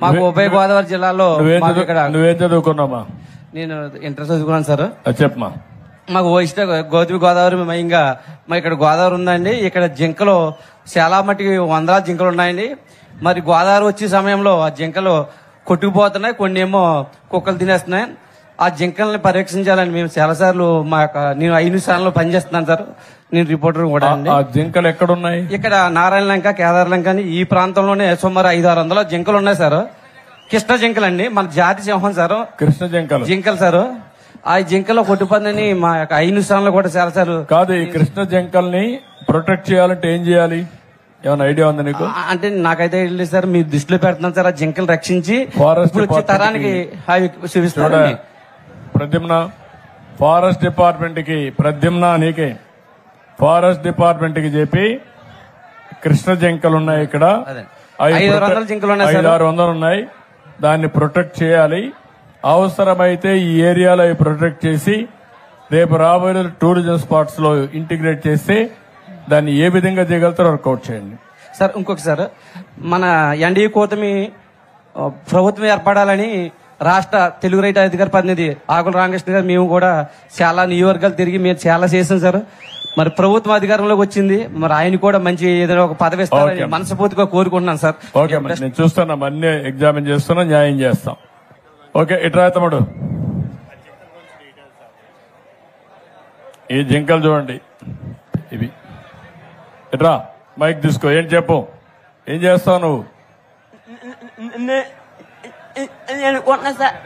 మాకు ఉభయ గోదావరి జిల్లాలో నువ్వేం చదువుకున్నామా? నేను ఇంటర్ చదువుకున్నాను సార్. చెప్పమా. మాకు గౌతమి గోదావరి మెయిన్గా మా ఇక్కడ గోదావరి ఉందండి. ఇక్కడ జింకలు చాలా మట్టుకి వందల జింకలు ఉన్నాయండి. మరి గోదావరి వచ్చే సమయంలో ఆ జింకలు కొట్టుకుపోతున్నాయి, కొన్ని ఏమో కుక్కలు తినేస్తున్నాయి. ఆ జింకల్ని పర్యవేక్షించాలని మేము చాలా సార్లు నేను 5 స్థానంలో పనిచేస్తున్నాను సార్. నేను రిపోర్టర్ కూడా అండి. ఆ జింకలు ఎక్కడున్నాయి? ఇక్కడ నారాయణ లంక, కేదార్ లంక అని ఈ ప్రాంతంలోనే సుమారు 500-600 జింకలు ఉన్నాయి సార్. కృష్ణ జింకలు అండి, మన జాతి సింహం సార్. కృష్ణ జింకలు సార్. ఆ జింకలో కొట్టుపందని మా యొక్క 5 స్థానంలో కూడా చాలా సార్లు. కాదు, ఈ కృష్ణ జింకల్ని ప్రొటెక్ట్ చేయాలంటే ఏం చేయాలి? ఏమైనా ఐడియా ఉందా నీకు? అంటే నాకైతే లేదు సార్, మీ దృష్టిలో పెడుతున్నాను సార్. ఆ జింకలు రక్షించి వచ్చే తరానికి చూపిస్తారు. ప్రద్యుమ్న, ఫారెస్ట్ డిపార్ట్మెంట్ కి, ప్రద్యుమ్న నీకే ఫారెస్ట్ డిపార్ట్మెంట్ కి చెప్పి కృష్ణ జింకలు ఉన్నాయి ఇక్కడ, 500 జింకలు ఉన్నాయి, 500-600 ఉన్నాయి, దాన్ని ప్రొటెక్ట్ చేయాలి. అవసరమైతే ఈ ఏరియాలో ప్రొటెక్ట్ చేసి రేపు రాబోయే టూరిజం స్పాట్స్ లో ఇంటిగ్రేట్ చేస్తే దాన్ని ఏ విధంగా చేయగలుగుతారో వర్కౌట్ చేయండి సార్. ఇంకొకసారి మన ఎన్డీఏ కూటమి ప్రభుత్వం ఏర్పడాలని రాష్ట్ర తెలుగు రైతు అధికార ప్రతినిధి ఆకుల రామకృష్ణ గారు మేము కూడా చాలా నియోజకవర్గాలు తిరిగి మేము చాలా చేసాం సార్. మరి ప్రభుత్వం అధికారంలోకి వచ్చింది, మరి ఆయన కూడా మంచి ఏదైనా ఒక పదవి ఇస్తారని మనస్ఫూర్తిగా కోరుకుంటున్నాను సార్. ఓకే, నేను చూస్తున్నా, అన్ని ఎగ్జామిన్ చేస్తున్నా, న్యాయం చేస్తాం. ఓకే, ఇట్రా తమ్ముడు, ఈ జింకలు చూడండి ఇవి. ఇట్రా, మైక్ తీసుకో, ఏం చెప్పు, ఏం చేస్తావు నువ్వు? నేను కొన్నా సార్,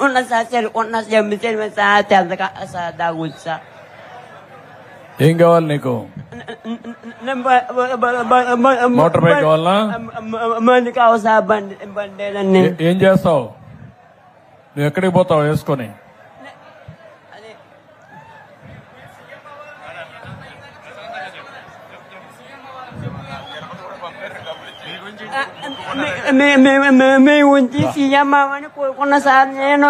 ఉన్న సార్ కొన్నా సార్, తెల్లగా సార్ దాగుంది సార్. ఏం కావాలి నీకు? మోటార్ బైక్ కావాలనా? బండి కావాలి సార్, బండి. ఏం చేస్తావు నువ్వు? ఎక్కడికి పోతావు వేసుకొని? మేము ఉంచి సీఎం అవ్వని కోరుకున్నా సార్. నేను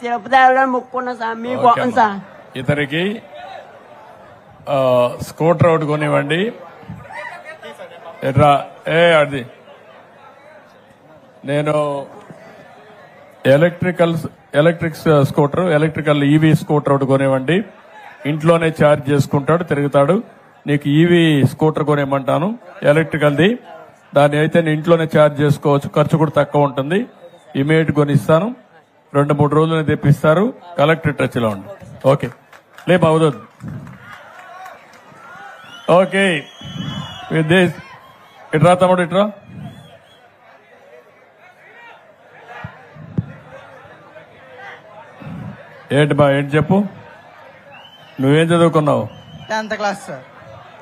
తిరుపతి వెళ్ళాలని మొక్కుకున్నా సార్. మీకు సార్ ఇతనికి స్కూటర్ ఒకటి కొనివ్వండి. అది నేను electric scooter, electrical EV scooter ఒకటి కొనివ్వండి. ఇంట్లోనే ఛార్జ్ చేసుకుంటాడు, తిరుగుతాడు. నీకు ఈవీ స్కూటర్ కొనేయమంటాను, ఎలక్ట్రికల్ది. దాన్ని అయితే నేను ఇంట్లోనే ఛార్జ్ చేసుకోవచ్చు, ఖర్చు కూడా తక్కువ ఉంటుంది. ఇమీడియట్ కొనిస్తాను, 2-3 రోజులు తెప్పిస్తారు. కలెక్టర్ టచ్ లో ఉండి. ఓకే, లేపు అవుతుంది. ఓకే, విత్ దిస్ ఇట్రా తమ్ముడు, ఇట్రా. ఏంటి బా ఏంటి చెప్పు, నువ్వేం చదువుకున్నావు? 10th class sir.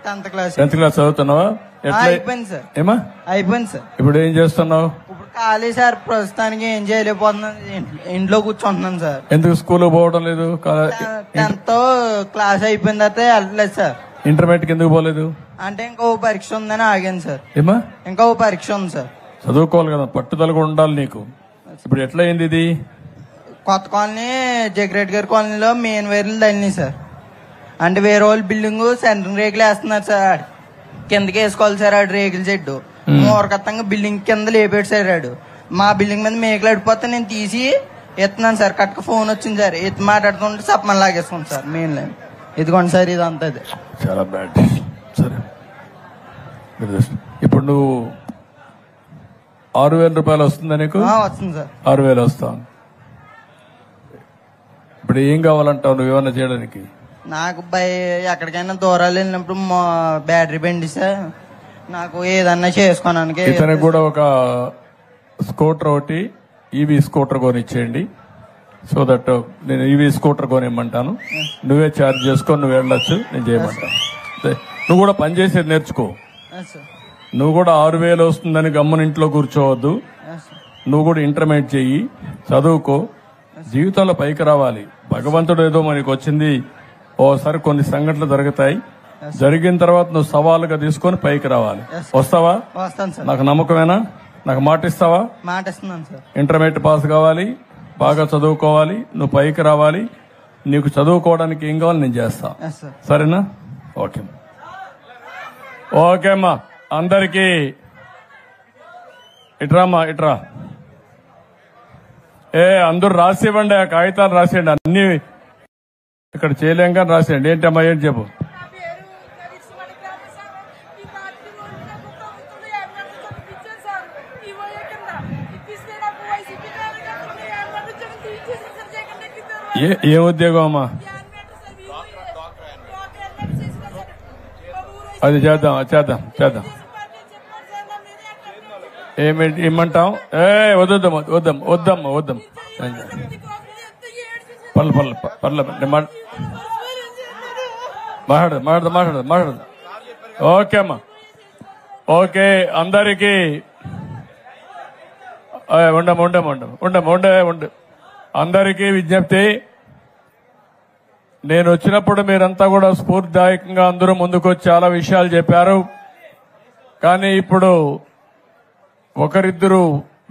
10th class. 10th class చదువుతున్నావా? ఎట్లా అయిపోయింది సార్. ఏమా అయిపోయింది సార్. ఇప్పుడు ఏం చేస్తున్నావు? ఇప్పుడు ఖాళీ సార్, ప్రస్తుతానికి ఏం చేయలేకపోతున్నాను, ఇంట్లో కూర్చుంటున్నాను సార్. ఎందుకు స్కూల్ పోవడం లేదు? 10th క్లాస్ అయిపోయిన తర్వాత వెళ్ళలేదు సార్. ఇంటర్మీడియట్ ఎందుకు పోలేదు? అంటే ఇంకో పరీక్ష ఉందని ఆగాను సార్. ఏమా? ఇంకో పరీక్ష ఉంది సార్. చదువుకోవాలి కదా, పట్టుదల కూడా ఉండాలి నీకు. ఇప్పుడు ఎట్లా అయింది ఇది? కొత్త కాలనీ జగ్రెడ్డి గారి కాలనీలో మెయిన్ వైర్లు తల్లినాయి సార్. అంటే వేరే వాళ్ళు బిల్డింగ్ సెంట్రింగ్ రేకులు వేస్తున్నారు సార్. కిందకి వేసుకోవాలి సార్ ఆడు రేకుల చెట్టు. మూరకత్తంగా బిల్డింగ్ కింద లేపాడు సార్ ఆడు. మా బిల్డింగ్ మీద మేకలు అడిపోతే నేను తీసి ఎత్తున్నాను సార్. కట్టుకు ఫోన్ వచ్చింది సార్, ఎత్తి మాట్లాడుతుంటే సప్పని లాగేసుకోండి సార్ మెయిన్ లైన్. ఇదిగోండి సార్, ఇదంతా ఇది. చాలా బ్యాడ్. సరే, ఇప్పుడు నువ్వు 6,000 రూపాయలు వస్తుందా నీకు? వస్తుంది సార్. 6,000 వస్తా. ఇప్పుడు ఏం కావాలంటావు నువ్వు ఏమన్నా చేయడానికి? నాకు ఎక్కడికైనా దూరాలు వెళ్ళినప్పుడు బ్యాటరీ బండి సార్, నాకు ఏదన్నా చేసుకోవడానికి. ఇతనికి కూడా ఒక స్కూటర్ ఒకటి, ఈవీ స్కూటర్ కొనిచ్చేయండి. సో దట్ నేను ఈవీ స్కూటర్ కొనిమ్మంటాను, నువ్వే ఛార్జ్ చేసుకొని నువ్వు వెళ్ళొచ్చు, నేను చేయమంటాను. నువ్వు కూడా పనిచేసేది నేర్చుకో. నువ్వు కూడా 6,000 వస్తుందని గమ్మున ఇంట్లో కూర్చోవద్దు. నువ్వు కూడా ఇంటర్మీడియట్ చెయ్యి, చదువుకో, జీవితంలో పైకి రావాలి. భగవంతుడు ఏదో మనకి వచ్చింది, ఓసారి కొన్ని సంఘటనలు జరుగుతాయి, జరిగిన తర్వాత నువ్వు సవాలుగా తీసుకొని పైకి రావాలి. వస్తావా? వస్తాను సార్. నాకు నమ్మకమేనా? నాకు మాట ఇస్తావా? మాట ఇస్తున్నాను సార్. ఇంటర్మీడియట్ పాస్ కావాలి, బాగా చదువుకోవాలి, నువ్వు పైకి రావాలి. నీకు చదువుకోవడానికి ఏం కావాలి నేను చేస్తా, సరేనా? ఓకే ఓకేమ్మా. అందరికీ ఇట్రామ్మా, ఇట్రా. అందరూ రాసివ్వండి, ఆ కాగితాలు రాసేయండి. అన్ని ఇక్కడ చేయలేం కానీ రాసేయండి. ఏంటమ్మా, ఏంటి చెప్పు. ఏ ఉద్యోగం అమ్మా? అది చేద్దాం, చేద్దాం, చేద్దాం. ఏమిటి ఇమ్మంటాం? వద్దాం వద్దాం వద్దమ్మా, వద్దాం. పర్లే పర్లే పర్లే, మాట్లాడదు మాట్లాడదు మాట్లాడదు మాట్లాడదు. ఓకే అమ్మా, ఓకే. అందరికీ ఉండము ఉండము ఉండము ఉండము ఉండే ఉండు. అందరికీ విజ్ఞప్తి, నేను వచ్చినప్పుడు మీరంతా కూడా స్ఫూర్తిదాయకంగా అందరూ ముందుకొచ్చి చాలా విషయాలు చెప్పారు. కానీ ఇప్పుడు ఒకరిద్దరు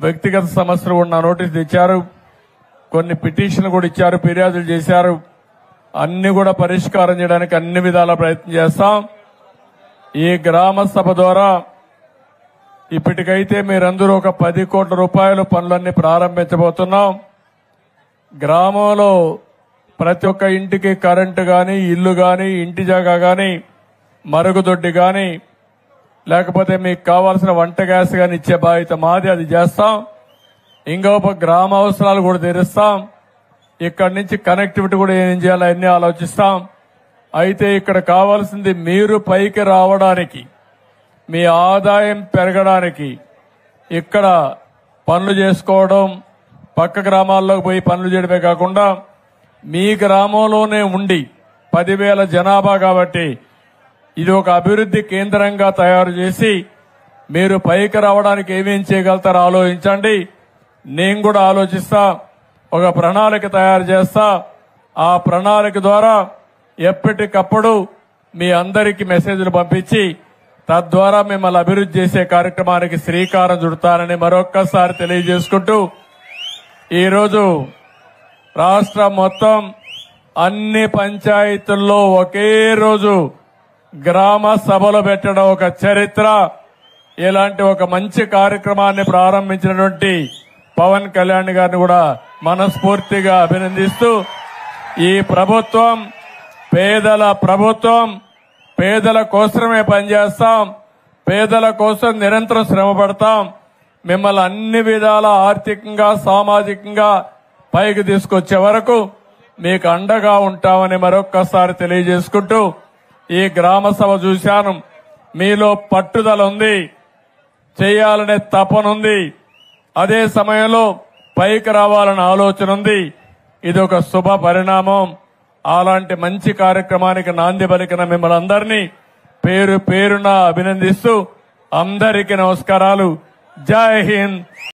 వ్యక్తిగత సమస్యలు ఉన్న నోటీస్ ఇచ్చారు, కొన్ని పిటిషన్లు కూడా ఇచ్చారు, ఫిర్యాదులు చేశారు. అన్ని కూడా పరిష్కారం చేయడానికి అన్ని విధాల ప్రయత్నం చేస్తాం. ఈ గ్రామ సభ ద్వారా ఇప్పటికైతే మీరందరూ ఒక 10 కోట్ల రూపాయల పనులన్నీ ప్రారంభించబోతున్నాం. గ్రామంలో ప్రతి ఒక్క ఇంటికి కరెంటు గాని, ఇల్లు గాని, ఇంటి జాగా గాని, మరుగుదొడ్డి గాని, లేకపోతే మీకు కావాల్సిన వంట గ్యాస్ గాని ఇచ్చే బాధ్యత మాది, అది చేస్తాం. ఇంకొక గ్రామ అవసరాలు కూడా తీరుస్తాం. ఇక్కడి నుంచి కనెక్టివిటీ కూడా ఏం చేయాలో అన్ని ఆలోచిస్తాం. అయితే ఇక్కడ కావాల్సింది మీరు పైకి రావడానికి, మీ ఆదాయం పెరగడానికి, ఇక్కడ పనులు చేసుకోవడం, పక్క గ్రామాల్లోకి పోయి పనులు చేయడమే కాకుండా మీ గ్రామంలోనే ఉండి 10,000 జనాభా కాబట్టి ఇది ఒక అభివృద్ధి కేంద్రంగా తయారు చేసి మీరు పైకి రావడానికి ఏమేం చేయగలుగుతారో ఆలోచించండి. నేను కూడా ఆలోచిస్తా, ఒక ప్రణాళిక తయారు చేస్తా. ఆ ప్రణాళిక ద్వారా ఎప్పటికప్పుడు మీ అందరికీ మెసేజ్లు పంపించి తద్వారా మిమ్మల్ని అభివృద్ధి చేసే కార్యక్రమానికి శ్రీకారం చుడతానని మరొక్కసారి తెలియజేసుకుంటూ, ఈరోజు రాష్ట్రం మొత్తం అన్ని పంచాయతీల్లో ఒకే రోజు గ్రామ సభలు పెట్టడం ఒక చరిత్ర. ఇలాంటి ఒక మంచి కార్యక్రమాన్ని ప్రారంభించినటువంటి పవన్ కళ్యాణ్ గారిని కూడా మనస్ఫూర్తిగా అభినందిస్తూ, ఈ ప్రభుత్వం పేదల ప్రభుత్వం, పేదల కోసమే పనిచేస్తాం, పేదల కోసం నిరంతరం శ్రమ పడతాం. మిమ్మల్ని అన్ని విధాల ఆర్థికంగా, సామాజికంగా పైకి తీసుకొచ్చే వరకు మీకు అండగా ఉంటామని మరొక్కసారి తెలియజేసుకుంటూ, ఈ గ్రామ సభ చూశాను, మీలో పట్టుదల ఉంది, చేయాలనే తపనుంది, అదే సమయంలో పైకి రావాలనే ఆలోచన ఉంది. ఇది ఒక శుభ పరిణామం. అలాంటి మంచి కార్యక్రమానికి నాంది పలికిన మిమ్మల్ని అందరినీ పేరు పేరున అభినందిస్తూ అందరికీ నమస్కారాలు. జై హింద్.